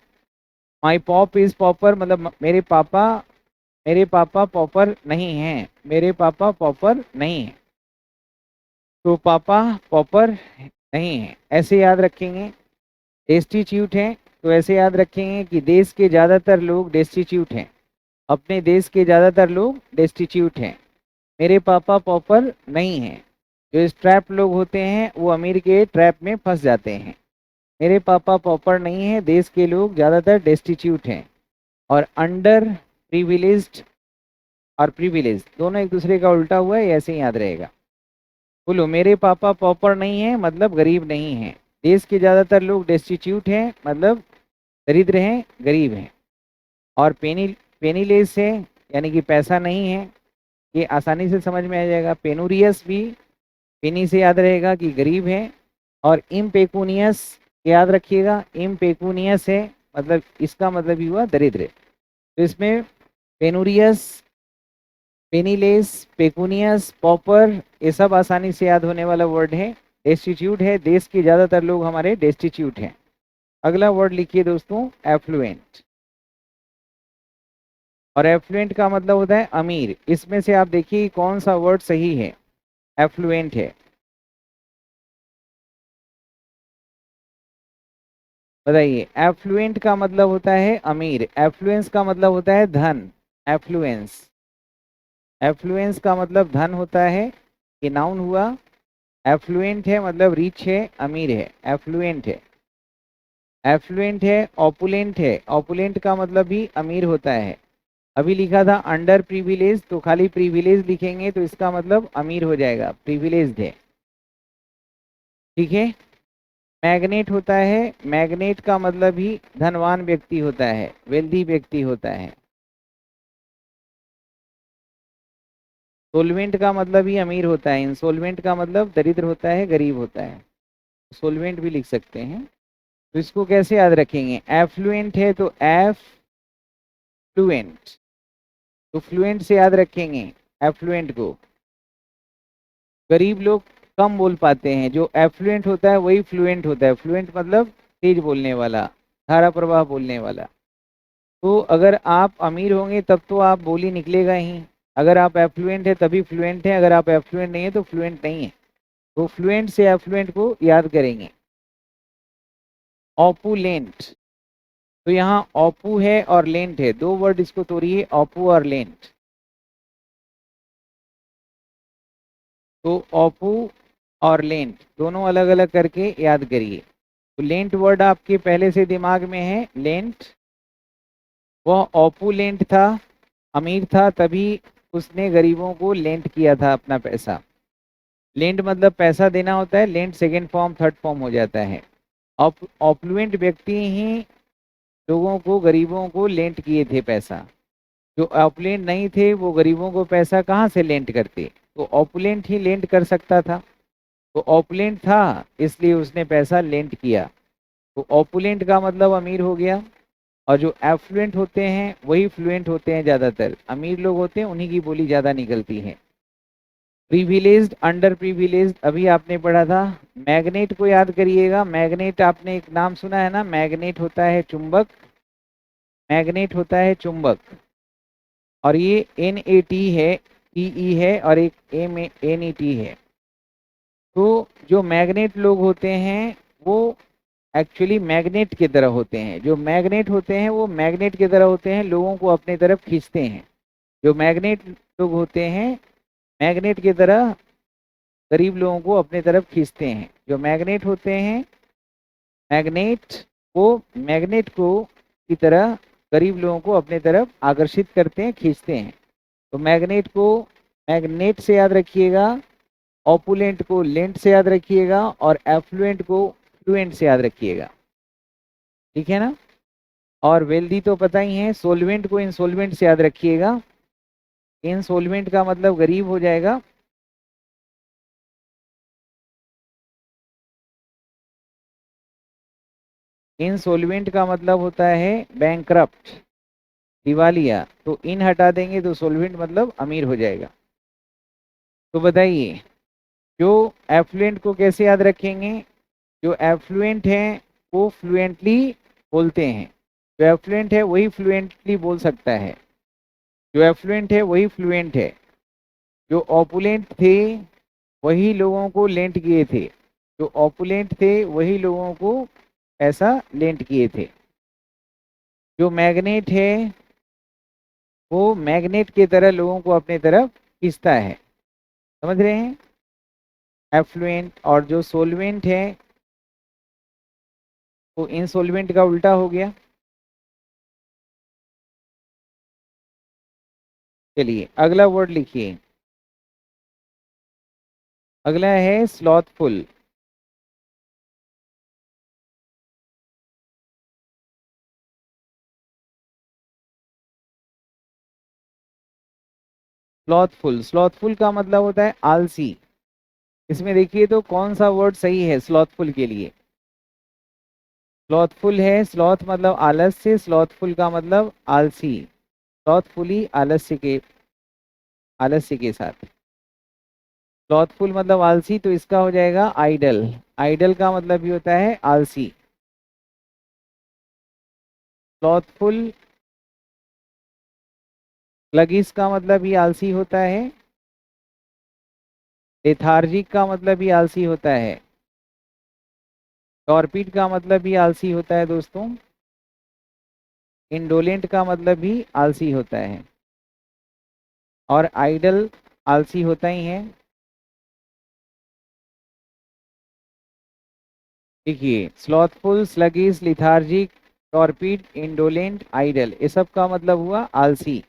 my pop is pauper, मतलब मेरे पापा पॉपर नहीं हैं, मेरे पापा पॉपर नहीं हैं। तो पापा पॉपर नहीं है, ऐसे याद रखेंगे। डेस्टिट्यूट हैं तो ऐसे याद रखेंगे कि देश के ज़्यादातर लोग डेस्टिट्यूट हैं, अपने देश के ज़्यादातर लोग डेस्टिट्यूट हैं। मेरे पापा पॉपर नहीं हैं। जो स्ट्रैप लोग होते हैं वो अमीर के ट्रैप में फंस जाते हैं। मेरे पापा पॉपर नहीं है, देश के लोग ज़्यादातर डेस्टिट्यूट हैं। और अंडर प्रिविलेज्ड और प्रिविलेज दोनों एक दूसरे का उल्टा हुआ है, ऐसे ही याद रहेगा। बोलो, मेरे पापा पॉपर नहीं है मतलब गरीब नहीं है। देश के ज़्यादातर लोग डेस्टिट्यूट हैं मतलब दरिद्र हैं, गरीब हैं। और पेनीलेस है यानी कि पैसा नहीं है, ये आसानी से समझ में आ जाएगा। पेनूरियस भी पेनी से याद रहेगा कि गरीब है। और इम्पेकुनियस याद रखिएगा, इम्पेकुनियस है मतलब इसका मतलब ही हुआ दरिद्र। तो इसमें पेनूरियस, पेनीलेस, पेकुनियस, पॉपर, ये सब आसानी से याद होने वाला वर्ड है। डेस्टिट्यूट है, देश के ज़्यादातर लोग हमारे डेस्टिट्यूट हैं। अगला वर्ड लिखिए दोस्तों, एफ्लुएंट। और एफ्लुएंट का मतलब होता है अमीर। इसमें से आप देखिए कौन सा वर्ड सही है, एफ्लुएंट है, बताइए। एफ्लुएंट का मतलब होता है अमीर, एफ्लुएंस का मतलब होता है धन, एफ्लुएंस, एफ्लुएंस का मतलब धन होता है, ये नाउन हुआ। एफ्लुएंट है मतलब रिच है, अमीर है, एफ्लुएंट है। एफ्लुएंट है, ऑपुलेंट है, ऑपुलेंट का मतलब भी अमीर होता है। अभी लिखा था अंडर प्रिविलेज, तो खाली प्रिविलेज लिखेंगे तो इसका मतलब अमीर हो जाएगा, प्रिविलेज्ड है, ठीक है। मैग्नेट होता है, मैग्नेट का मतलब ही धनवान व्यक्ति होता है, वेल्दी व्यक्ति होता है। सोलवेंट का मतलब ही अमीर होता है, इंसोलवेंट का मतलब दरिद्र होता है, गरीब होता है। सोलवेंट भी लिख सकते हैं। तो इसको कैसे याद रखेंगे, एफ्लुएंट है तो एफ फ्लुएंट, तो फ्लुएंट से याद रखेंगे एफ्लुएंट को। गरीब लोग कम बोल पाते हैं, जो एफ्लुएंट होता है वही फ्लुएंट होता है। फ्लुएंट मतलब तेज बोलने वाला, धारा प्रवाह बोलने वाला। तो अगर आप अमीर होंगे तब तो आप बोली निकलेगा ही, अगर आप एफ्लुएंट है तभी फ्लुएंट है, अगर आप एफ्लुएंट नहीं है तो फ्लुएंट नहीं है। तो फ्लुएंट से एफ्लुएंट को याद करेंगे। ऑपुलेंट, तो यहाँ ऑपू है और लेंट है, दो वर्ड इसको तोड़िए, ऑपू और लेंट। तो ऑपू और लेंट दोनों अलग अलग करके याद करिए। तो लेंट वर्ड आपके पहले से दिमाग में है, लेंट, वह ऑपुलेंट था, अमीर था, तभी उसने गरीबों को लेंट किया था अपना पैसा। लेंट मतलब पैसा देना होता है, lent second form third form हो जाता है। ऑप्लुएंट व्यक्ति ही लोगों को, गरीबों को लेंट किए थे पैसा। जो ऑपुलेंट नहीं थे वो गरीबों को पैसा कहाँ से लेंट करते, तो ऑपुलेंट ही लेंट कर सकता था। तो ऑपुलेंट था इसलिए उसने पैसा लेंट किया। तो ऑपुलेंट का मतलब अमीर हो गया। और जो एफ्लुएंट होते हैं वही फ्लुएंट होते हैं, ज़्यादातर अमीर लोग होते हैं उन्हीं की बोली ज़्यादा निकलती है। प्रिविलेज्ड, अंडर प्रिविलेज्ड अभी आपने पढ़ा था। मैग्नेट को याद करिएगा, मैग्नेट आपने एक नाम सुना है ना, मैग्नेट होता है चुंबक, मैग्नेट होता है चुंबक। और ये NAT है, TE है, और एक NET है। तो जो मैग्नेट लोग होते हैं वो एक्चुअली मैग्नेट की तरह होते हैं, जो मैग्नेट होते हैं वो मैग्नेट की तरह होते हैं, लोगों को अपनी तरफ खींचते हैं। जो मैग्नेट लोग होते हैं मैग्नेट की तरह गरीब लोगों को अपनी तरफ खींचते हैं। जो मैग्नेट होते हैं, मैग्नेट वो मैग्नेट को की तरह गरीब लोगों को अपनी तरफ आकर्षित करते हैं, खींचते हैं। तो मैग्नेट को मैग्नेट से याद रखिएगा, ऑपुलेंट को लेंट से याद रखिएगा, और एफ्लुएंट को फ्लुएंट से याद रखिएगा, ठीक है ना। और वेल्दी तो पता ही है, सोलवेंट को इंसोल्वेंट से याद रखिएगा। इंसोल्वेंट का मतलब गरीब हो जाएगा। इंसोल्वेंट का मतलब होता है बैंकरप्ट, दिवालिया। तो इन हटा देंगे तो सोल्वेंट मतलब अमीर हो जाएगा। तो बताइए, जो एफ्लुएंट को कैसे याद रखेंगे, जो एफ्लुएंट हैं वो फ्लुएंटली बोलते हैं, जो एफ्लुएंट है वही फ्लुएंटली बोल सकता है, जो एफ्लुएंट है वही फ्लुएंट है। जो ऑपुलेंट थे वही लोगों को लेंट किए थे, जो ऑपुलेंट थे वही लोगों को ऐसा लेंट किए थे। जो मैग्नेट है वो मैग्नेट की तरह लोगों को अपनी तरफ खींचता है, समझ रहे हैं। एफ्लुएंट, और जो सोलवेंट है वो इंसोल्वेंट का उल्टा हो गया। चलिए अगला वर्ड लिखिए, अगला है स्लॉथफुल। स्लॉथफुल, स्लॉथफुल का मतलब होता है आलसी। इसमें देखिए तो कौन सा वर्ड सही है स्लॉथफुल के लिए। स्लॉथफुल है, स्लॉथ मतलब आलस्य, स्लॉथफुल का मतलब आलसी, स्लॉथफुली आलस्य के साथ। स्लॉथफुल मतलब आलसी, तो इसका हो जाएगा आइडल। आइडल का मतलब भी होता है आलसी। स्लॉथफुल स्लगिश का मतलब भी आलसी होता है, लेथार्जिक का मतलब भी आलसी होता है, टॉर्पिड का मतलब भी आलसी होता है दोस्तों, इंडोलेंट का मतलब भी आलसी होता है, और आइडल आलसी होता ही है। देखिए, slothful, sluggish, lethargic, torpid, indolent, idle, ये सब का मतलब हुआ आलसी।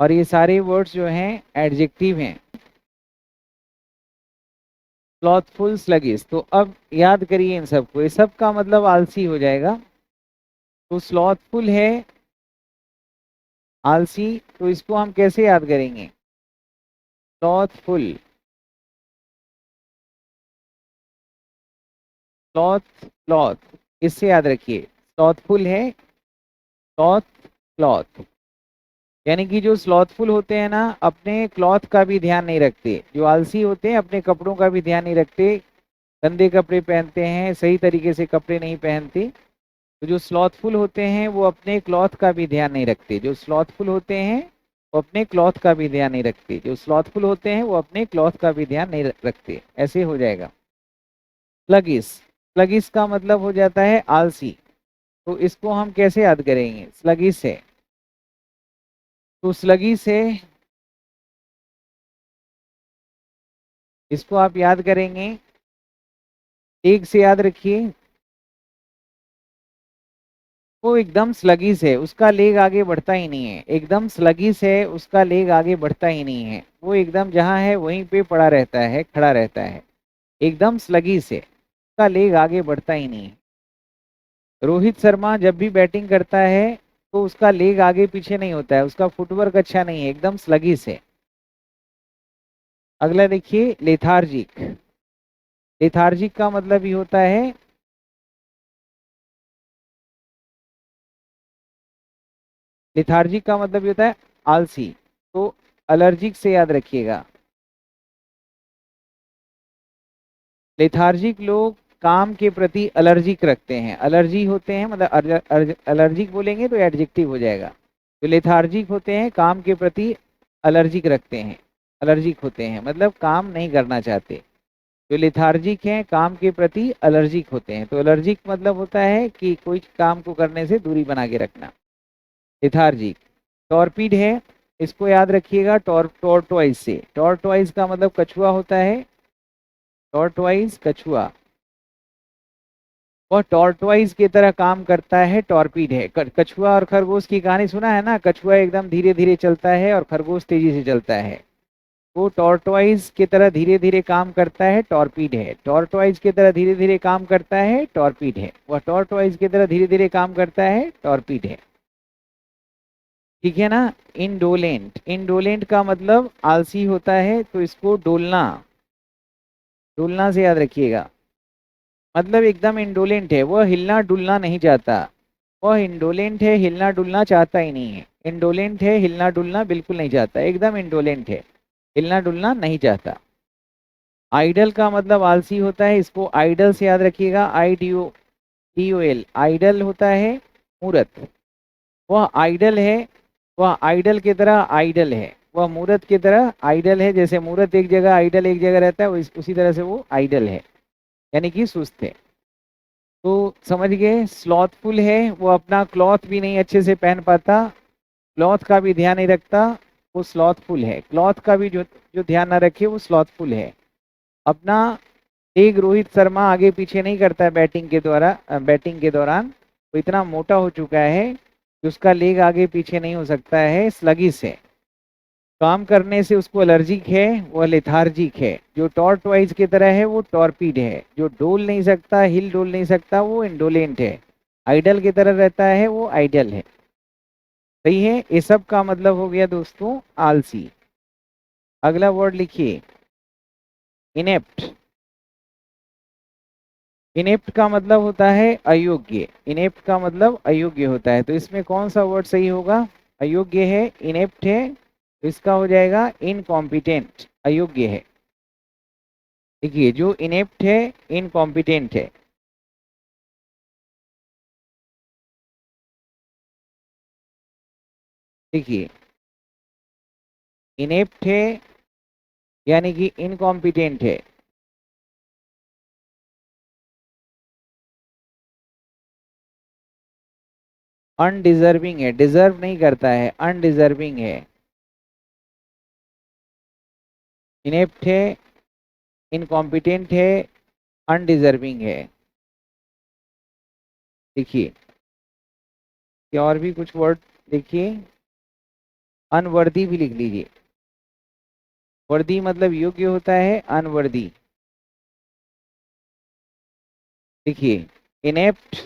और ये सारे वर्ड्स जो हैं एडजेक्टिव हैं। स्लॉथफुल, स्लगिश, तो अब याद करिए इन सबको, ये सब का मतलब आलसी हो जाएगा। तो स्लॉथफुल है आलसी, तो इसको हम कैसे याद करेंगे? स्लॉथफुल, स्लॉथ, स्लॉथ, इससे याद रखिए। स्लॉथफुल है स्लॉथ, स्लॉथ, यानी कि जो स्लॉथफुल होते हैं ना, अपने क्लॉथ का भी ध्यान नहीं रखते। जो आलसी होते हैं अपने कपड़ों का भी ध्यान नहीं रखते, गंदे कपड़े पहनते हैं, सही तरीके से कपड़े नहीं पहनते। तो जो स्लॉथफुल होते हैं वो अपने क्लॉथ का भी ध्यान नहीं रखते। जो स्लॉथफुल होते हैं वो अपने क्लॉथ का भी ध्यान नहीं रखते। जो स्लॉथफुल होते हैं वो अपने क्लॉथ का भी ध्यान नहीं रखते। ऐसे हो जाएगा। स्लगिश, स्लगिश का मतलब हो जाता है आलसी। तो इसको हम कैसे याद करेंगे? स्लगिश है, तो स्लगिश है, इसको आप याद करेंगे, एक से याद रखिए। वो एकदम स्लगिश है, उसका लेग आगे बढ़ता ही नहीं है। एकदम स्लगिश है, उसका लेग आगे बढ़ता ही नहीं है। वो एकदम जहां है वहीं पे पड़ा रहता है, खड़ा रहता है। एकदम स्लगिश है, उसका लेग आगे बढ़ता ही नहीं है। रोहित शर्मा जब भी बैटिंग करता है तो उसका लेग आगे पीछे नहीं होता है, उसका फुटवर्क अच्छा नहीं है, एकदम स्लगिश है। अगला देखिए, लेथार्जिक। लेथार्जिक का मतलब ही होता है, लेथार्जिक का मतलब ये होता है आलसी। तो एलर्जिक से याद रखिएगा। लेथार्जिक लोग काम के प्रति एलर्जिक रखते हैं। एलर्जी होते हैं मतलब एलर्जिक बोलेंगे तो एडजेक्टिव हो जाएगा। जो लेथार्जिक होते हैं काम के प्रति एलर्जिक रखते हैं, एलर्जिक होते हैं मतलब काम नहीं करना चाहते। जो लेथार्जिक हैं काम के प्रति एलर्जिक होते हैं। तो एलर्जिक मतलब होता है कि कोई काम को करने से दूरी बना के रखना। लेथार्जिक। टॉर्पिड है, इसको याद रखिएगा, टॉर्टोइज से। टॉर्टोइज का मतलब कछुआ होता है। टॉर्टोइज कछुआ, वह टॉर्टोइज की तरह काम करता है, टॉर्पीड है। कछुआ और खरगोश की कहानी सुना है ना? कछुआ एकदम धीरे धीरे चलता है और खरगोश तेजी से चलता है। वो टॉर्टोइज की तरह धीरे धीरे काम करता है, टॉर्पीड है। टॉर्टोइज की तरह धीरे धीरे काम करता है, टॉर्पीड है। वह टॉर्टोइज की तरह धीरे धीरे काम करता है, टॉर्पीड है। ठीक है ना? इंडोलेंट, इंडोलेंट का मतलब आलसी होता है, तो इसको डोलना, डोलना से याद रखिएगा। मतलब एकदम इंडोलेंट है, वह हिलना डुलना नहीं चाहता। वह इंडोलेंट है, हिलना डुलना चाहता ही नहीं है। इंडोलेंट है, हिलना डुलना बिल्कुल नहीं चाहता, एकदम इंडोलेंट है, हिलना डुलना नहीं चाहता। आइडल का मतलब आलसी होता है, इसको आइडल से याद रखिएगा। IDOL, आइडल होता है मूर्त। वह आइडल है, वह आइडल की तरह आइडल है। वह मूर्त की तरह आइडल है। जैसे मूर्त एक जगह, आइडल एक जगह रहता है, उसी तरह से वो आइडल है, यानी कि सुस्त है। तो समझ गए, स्लॉथफुल है, वो अपना क्लॉथ भी नहीं अच्छे से पहन पाता, क्लॉथ का भी ध्यान नहीं रखता, वो स्लॉथफुल है। क्लॉथ का भी जो जो ध्यान ना रखे वो स्लॉथफुल है। अपना एक रोहित शर्मा आगे पीछे नहीं करता है बैटिंग के दौरान। वो इतना मोटा हो चुका है कि उसका लेग आगे पीछे नहीं हो सकता है, स्लगिश है। काम करने से उसको एलर्जिक है, वह लेथार्जिक है। जो टॉर्टवाइज की तरह है वो टॉर्पीड है। जो डोल नहीं सकता, हिल डोल नहीं सकता, वो इंडोलेंट है। आइडल की तरह रहता है, वो आइडल है। सही है? ये सब का मतलब हो गया दोस्तों आलसी। अगला वर्ड लिखिए, इनेप्ट। इनेप्ट का मतलब होता है अयोग्य। इनेप्ट का मतलब अयोग्य होता है। तो इसमें कौन सा वर्ड सही होगा? अयोग्य है, इनेप्ट है, तो इसका हो जाएगा इनकॉम्पिटेंट, अयोग्य है। देखिए, जो इनेप्ट है इनकॉम्पिटेंट है। देखिए, इनेप्ट है यानी कि इनकॉम्पिटेंट है। अनडिजर्विंग है, डिजर्व नहीं करता है, अनडिजर्विंग है। इनेप्ट है, इनकॉम्पिटेंट है, अनडिजर्विंग है। देखिए, क्या और भी कुछ वर्ड देखिए, अनवर्दी भी लिख लीजिए। वर्दी मतलब योग्य होता है, अनवर्दी। देखिए, inept,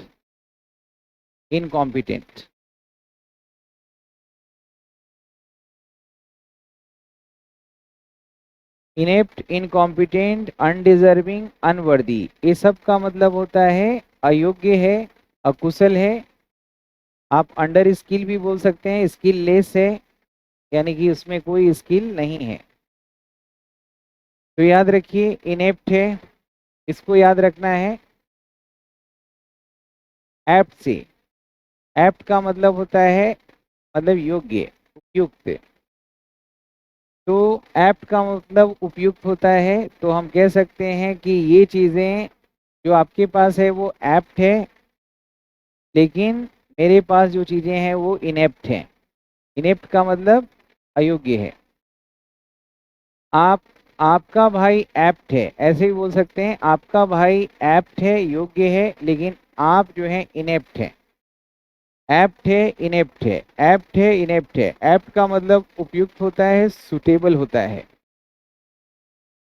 incompetent. Inept, incompetent, undeserving, unworthy, ये सब का मतलब होता है अयोग्य है, अकुशल है। आप अंडर स्किल भी बोल सकते हैं, स्किल लेस है, यानी कि उसमें कोई स्किल नहीं है। तो याद रखिए, इनेप्ट है, इसको याद रखना है एप्ट से। एप्ट का मतलब होता है मतलब योग्य, उपयुक्त। तो एप्ट का मतलब उपयुक्त होता है, तो हम कह सकते हैं कि ये चीज़ें जो आपके पास है वो एप्ट है, लेकिन मेरे पास जो चीज़ें हैं वो इनेप्ट हैं। इनेप्ट का मतलब अयोग्य है। आप, आपका भाई एप्ट है, ऐसे भी बोल सकते हैं, आपका भाई एप्ट है, योग्य है, लेकिन आप जो है इनेप्ट है। एप्ट है, इनेप्ट है, एप्ट है, इनेप्ट है। एप्ट का मतलब उपयुक्त होता है, सुटेबल होता है।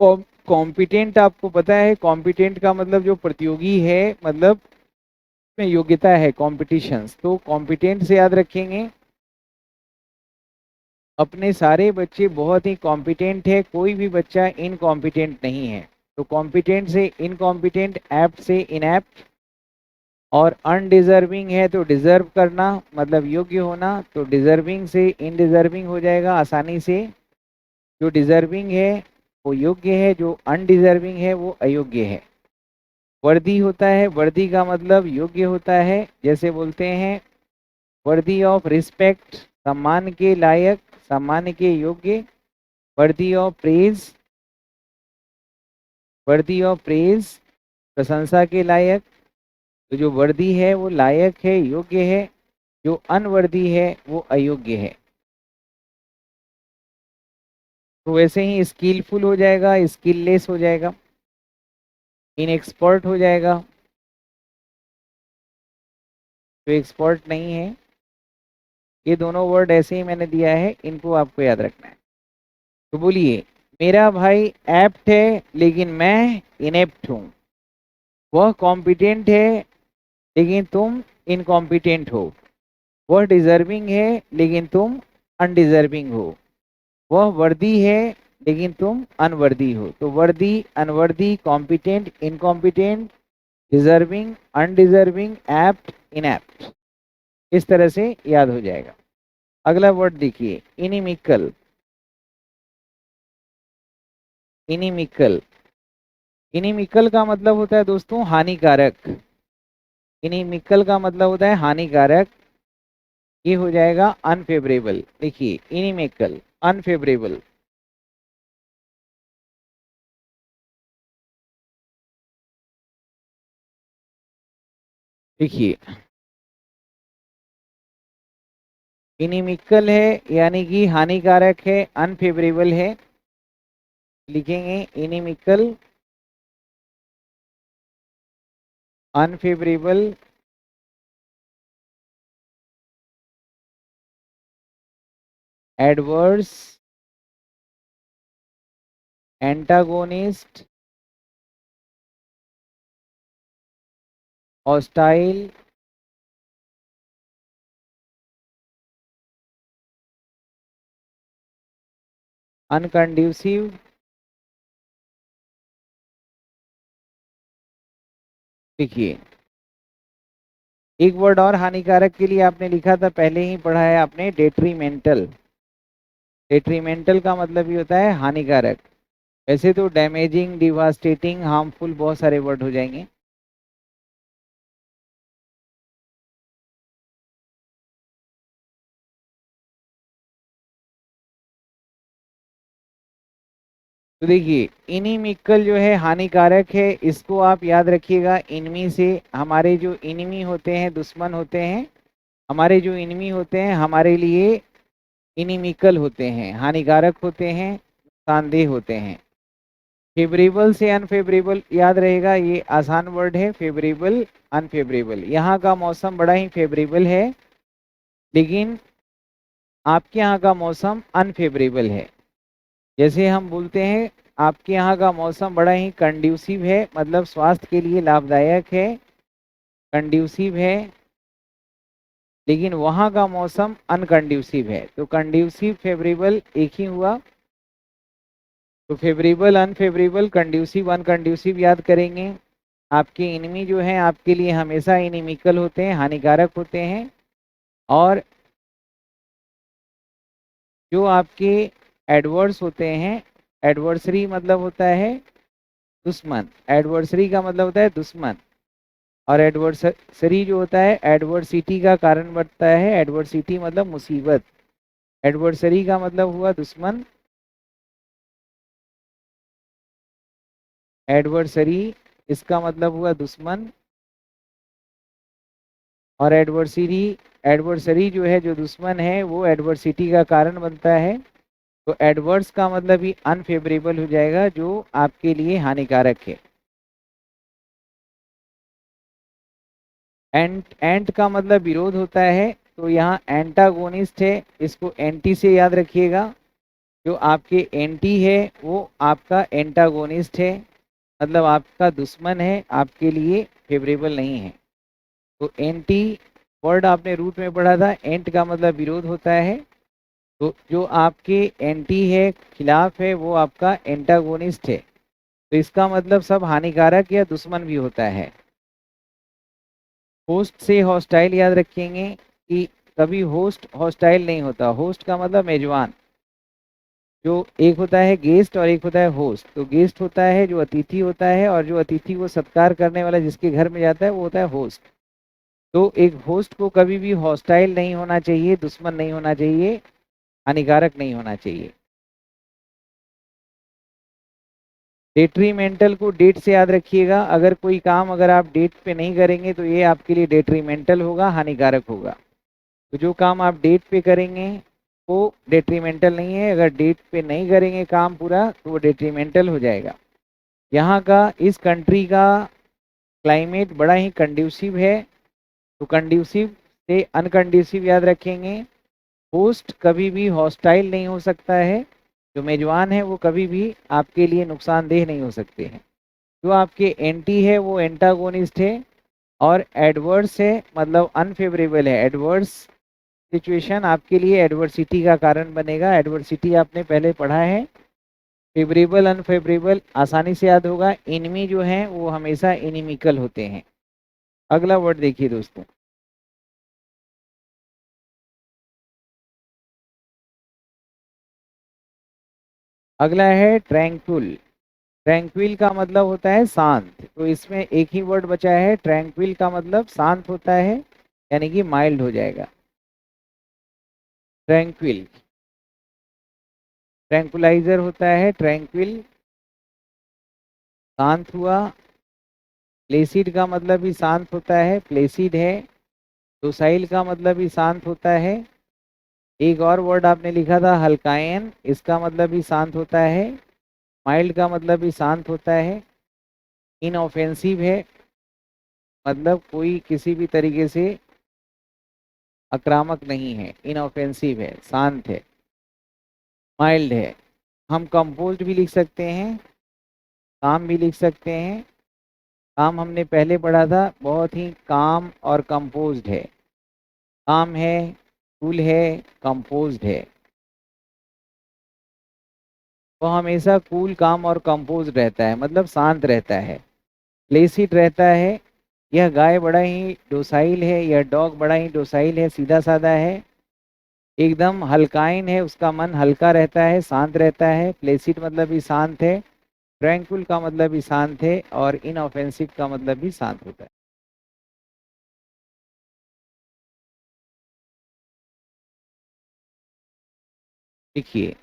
कॉम्पिटेंट आपको पता है, कॉम्पिटेंट का मतलब जो प्रतियोगी है, मतलब में योग्यता है, कॉम्पिटिशन्स। तो कॉम्पिटेंट से याद रखेंगे अपने सारे बच्चे बहुत ही कॉम्पिटेंट है, कोई भी बच्चा इनकॉम्पिटेंट नहीं है। तो कॉम्पिटेंट से इनकॉम्पिटेंट, एप्ट से इनएप्ट, और अनडिजर्विंग है तो डिजर्व करना मतलब योग्य होना, तो डिजर्विंग से इनडिजर्विंग हो जाएगा आसानी से। जो डिजर्विंग है वो योग्य है, जो अनडिजर्विंग है वो अयोग्य है। वर्दी होता है, वर्दी का मतलब योग्य होता है, जैसे बोलते हैं वर्दी ऑफ रिस्पेक्ट, सम्मान के लायक, सम्मान के योग्य। Worthy of praise, worthy of praise, प्रशंसा के लायक। तो जो वर्दी है वो लायक है, योग्य है, जो अनवर्दी है वो अयोग्य है। तो वैसे ही स्किलफुल हो जाएगा, स्किललेस हो जाएगा, इनएक्सपर्ट हो जाएगा, जो एक्सपर्ट नहीं है। ये दोनों वर्ड ऐसे ही मैंने दिया है, इनको आपको याद रखना है। तो बोलिए, मेरा भाई एप्ट है लेकिन मैं इनेप्ट हूँ। वह कॉम्पिटेंट है लेकिन तुम इनकॉम्पिटेंट हो। वह डिजर्विंग है लेकिन तुम अनडिजर्विंग हो। वह वर्दी है लेकिन तुम अनवर्दी हो। तो वर्दी, unworthy, competent, incompetent, deserving, undeserving, apt, inept, इस तरह से याद हो जाएगा। अगला वर्ड देखिए, इनिमिकल। इनिमिकल, इनिमिकल का मतलब होता है दोस्तों हानिकारक। इनिमिकल का मतलब होता है हानिकारक। ये हो जाएगा अनफेवरेबल। देखिए, इनिमिकल, अनफेवरेबल। देखिए, इनिमिकल है यानी कि हानिकारक है, अनफेवरेबल है। लिखेंगे inimical, unfavourable, adverse, antagonist, hostile, unconducive. देखिए, एक वर्ड और हानिकारक के लिए आपने लिखा था, पहले ही पढ़ा है आपने, डेट्रीमेंटल। डेट्रीमेंटल का मतलब ही होता है हानिकारक। वैसे तो डैमेजिंग, डिवास्टेटिंग, हार्मफुल, बहुत सारे वर्ड हो जाएंगे। तो देखिए इनिमिकल जो है हानिकारक है, इसको आप याद रखिएगा। इनमी से हमारे जो इनमी होते हैं, दुश्मन होते हैं, हमारे जो इनमी होते हैं हमारे लिए इनिमिकल होते हैं, हानिकारक होते हैं, नुकसानदेह होते हैं। फेवरेबल से अनफेवरेबल याद रहेगा, ये आसान वर्ड है। फेवरेबल अनफेवरेबल, यहाँ का मौसम बड़ा ही फेवरेबल है, लेकिन आपके यहाँ का मौसम अनफेवरेबल है। जैसे हम बोलते हैं आपके यहाँ का मौसम बड़ा ही कंड्यूसिव है, मतलब स्वास्थ्य के लिए लाभदायक है, कंड्यूसिव है, लेकिन वहाँ का मौसम अनकंड्यूसिव है। तो कंड्यूसिव फेवरेबल एक ही हुआ। तो फेवरेबल अनफेवरेबल, कंड्यूसिव अनकंड्यूसिव याद करेंगे। आपके इनमी जो हैं आपके लिए हमेशा इनिमिकल होते हैं, हानिकारक होते हैं। और जो आपके एडवर्स होते हैं, एडवर्सरी मतलब होता है दुश्मन, एडवर्सरी का मतलब होता है दुश्मन। और एडवर्सरी जो होता है एडवर्सिटी का कारण बनता है, एडवर्सिटी मतलब मुसीबत, एडवर्सरी का मतलब हुआ दुश्मन, एडवर्सरी इसका मतलब हुआ दुश्मन। और एडवर्सरी जो है, जो दुश्मन है, वो एडवर्सिटी का कारण बनता है। तो एडवर्स का मतलब ही अनफेवरेबल हो जाएगा, जो आपके लिए हानिकारक है। एंट का मतलब विरोध होता है, तो यहाँ एंटागोनिस्ट है, इसको एंटी से याद रखिएगा। जो आपके एंटी है वो आपका एंटागोनिस्ट है, मतलब आपका दुश्मन है, आपके लिए फेवरेबल नहीं है। तो एंटी वर्ड आपने रूट में पढ़ा था, एंट का मतलब विरोध होता है। तो जो आपके एंटी है, खिलाफ है, वो आपका एंटागोनिस्ट है। तो इसका मतलब सब हानिकारक या दुश्मन भी होता है। होस्ट से हॉस्टाइल याद रखेंगे कि कभी होस्ट हॉस्टाइल नहीं होता। होस्ट का मतलब मेजबान। जो एक होता है गेस्ट और एक होता है होस्ट। तो गेस्ट होता है जो अतिथि होता है, और जो अतिथि को सत्कार करने वाला जिसके घर में जाता है वो होता है होस्ट। तो एक होस्ट को कभी भी हॉस्टाइल नहीं होना चाहिए, दुश्मन नहीं होना चाहिए, हानिकारक नहीं होना चाहिए। डेट्रीमेंटल को डेट से याद रखिएगा। अगर कोई काम अगर आप डेट पे नहीं करेंगे तो ये आपके लिए डेट्रीमेंटल होगा, हानिकारक होगा। तो जो काम आप डेट पे करेंगे वो डेट्रीमेंटल नहीं है, अगर डेट पे नहीं करेंगे काम पूरा तो वो डेट्रीमेंटल हो जाएगा। यहाँ का इस कंट्री का क्लाइमेट बड़ा ही कंड्यूसिव है। तो कंड्यूसिव से अनकंड्यूसिव याद रखेंगे। होस्ट कभी भी हॉस्टाइल नहीं हो सकता है, जो मेजबान है वो कभी भी आपके लिए नुकसानदेह नहीं हो सकते हैं। जो आपके एंटी है वो एंटागोनिस्ट है। और एडवर्स है मतलब अनफेवरेबल है। एडवर्स सिचुएशन आपके लिए एडवर्सिटी का कारण बनेगा। एडवर्सिटी आपने पहले पढ़ा है। फेवरेबल अनफेवरेबल आसानी से याद होगा। इनमी जो है वो हमेशा इनिमिकल होते हैं। अगला वर्ड देखिए दोस्तों, अगला है ट्रैंक्विल। ट्रैंक्विल का मतलब होता है शांत। तो इसमें एक ही वर्ड बचा है, ट्रैंक्विल का मतलब शांत होता है, यानी कि माइल्ड हो जाएगा। ट्रैंक्विल, ट्रैंकुलाइजर होता है ट्रैंक्विल, शांत हुआ। प्लेसिड का मतलब भी शांत होता है, प्लेसिड है। डोसाइल का मतलब भी शांत होता है। एक और वर्ड आपने लिखा था हल्कायन, इसका मतलब भी शांत होता है। माइल्ड का मतलब भी शांत होता है। इनऑफेंसिव है, मतलब कोई किसी भी तरीके से आक्रामक नहीं है, इनऑफेंसिव है, शांत है। माइल्ड है, हम कंपोज्ड भी लिख सकते हैं, काम भी लिख सकते हैं। काम हमने पहले पढ़ा था, बहुत ही काम और कंपोज्ड है। काम है, कूल है, कंपोज्ड है। वो हमेशा कूल काम और कंपोज्ड रहता है, मतलब शांत रहता है। प्लेसिड रहता है, यह गाय बड़ा ही डोसाइल है, यह डॉग बड़ा ही डोसाइल है, सीधा साधा है, एकदम हल्काइन है, उसका मन हल्का रहता है, शांत रहता है। प्लेसिड मतलब भी शांत है, ट्रैंक्विल का मतलब भी शांत है, और इनऑफेंसिव का मतलब भी शांत होता है। देखिए,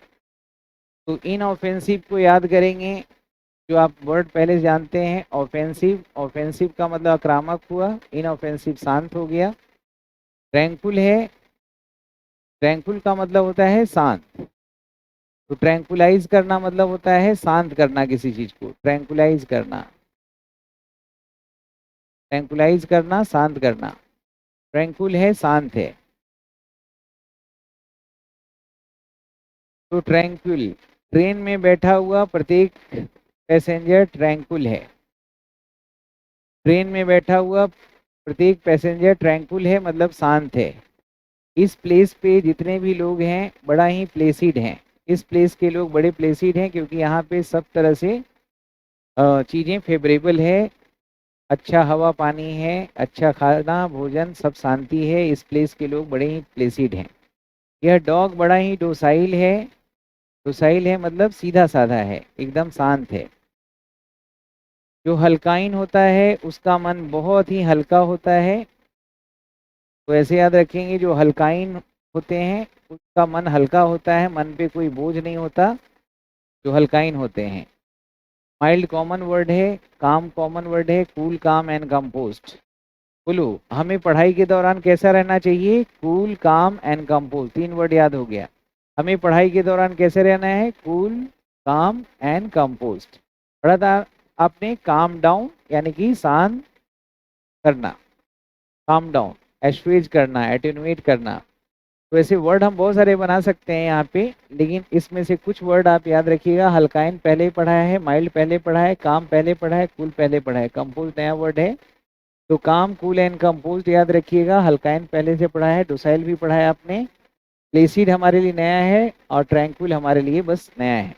तो इनऑफेंसिव को याद करेंगे, जो आप वर्ड पहले जानते हैं, ऑफेंसिव, ऑफेंसिव का मतलब आक्रामक हुआ, इनऑफेंसिव शांत हो गया। ट्रैंकुल है, ट्रैंकुल का मतलब होता है शांत, तो ट्रैंकुलाइज करना मतलब होता है शांत करना किसी चीज को, ट्रैंकुलाइज करना, ट्रैंकुलाइज करना, शांत करना। ट्रैंकुल है, शांत है। तो ट्रैंकुल, ट्रेन में बैठा हुआ प्रत्येक पैसेंजर ट्रैंकुल है। ट्रेन में बैठा हुआ प्रत्येक पैसेंजर ट्रैंकुल है मतलब शांत है। इस प्लेस पे जितने भी लोग हैं बड़ा ही प्लेसिड हैं। इस प्लेस के लोग बड़े प्लेसिड हैं क्योंकि यहाँ पे सब तरह से चीज़ें फेवरेबल है। अच्छा हवा पानी है, अच्छा खाना भोजन, सब शांति है। इस प्लेस के लोग बड़े ही प्लेसिड हैं। यह डॉग बड़ा ही डोसाइल है। डोसाइल है मतलब सीधा साधा है, एकदम शांत है। जो हल्काइन होता है उसका मन बहुत ही हल्का होता है। तो ऐसे याद रखेंगे, जो हल्काइन होते हैं उसका मन हल्का होता है, मन पे कोई बोझ नहीं होता, जो हल्काइन होते हैं। माइल्ड कॉमन वर्ड है, काम कॉमन वर्ड है, कूल काम एंड कंपोस्ट। बोलो, हमें पढ़ाई के दौरान कैसा रहना चाहिए? कूल काम एंड कंपोस्ट, 3 वर्ड याद हो गया। हमें पढ़ाई के दौरान कैसे रहना है? कूल काम एंड कंपोस्ट। पढ़ा था आपने, काम डाउन यानी कि शांत करना, काम डाउन, एशवेज करना, एटेनुएट करना। तो ऐसे वर्ड हम बहुत सारे बना सकते हैं यहाँ पे, लेकिन इसमें से कुछ वर्ड आप याद रखिएगा। हल्काइन पहले पढ़ा है, माइल्ड पहले पढ़ा है, काम पहले पढ़ा है, कूल पहले पढ़ा है, कंपोज नया वर्ड है। तो काम, कूल एंड कंपोज याद रखिएगा। हल्काइन पहले से पढ़ा है, डोसाइल भी पढ़ा है आपने। प्लेसिड हमारे लिए नया है और ट्रैंक्विल हमारे लिए बस नया है।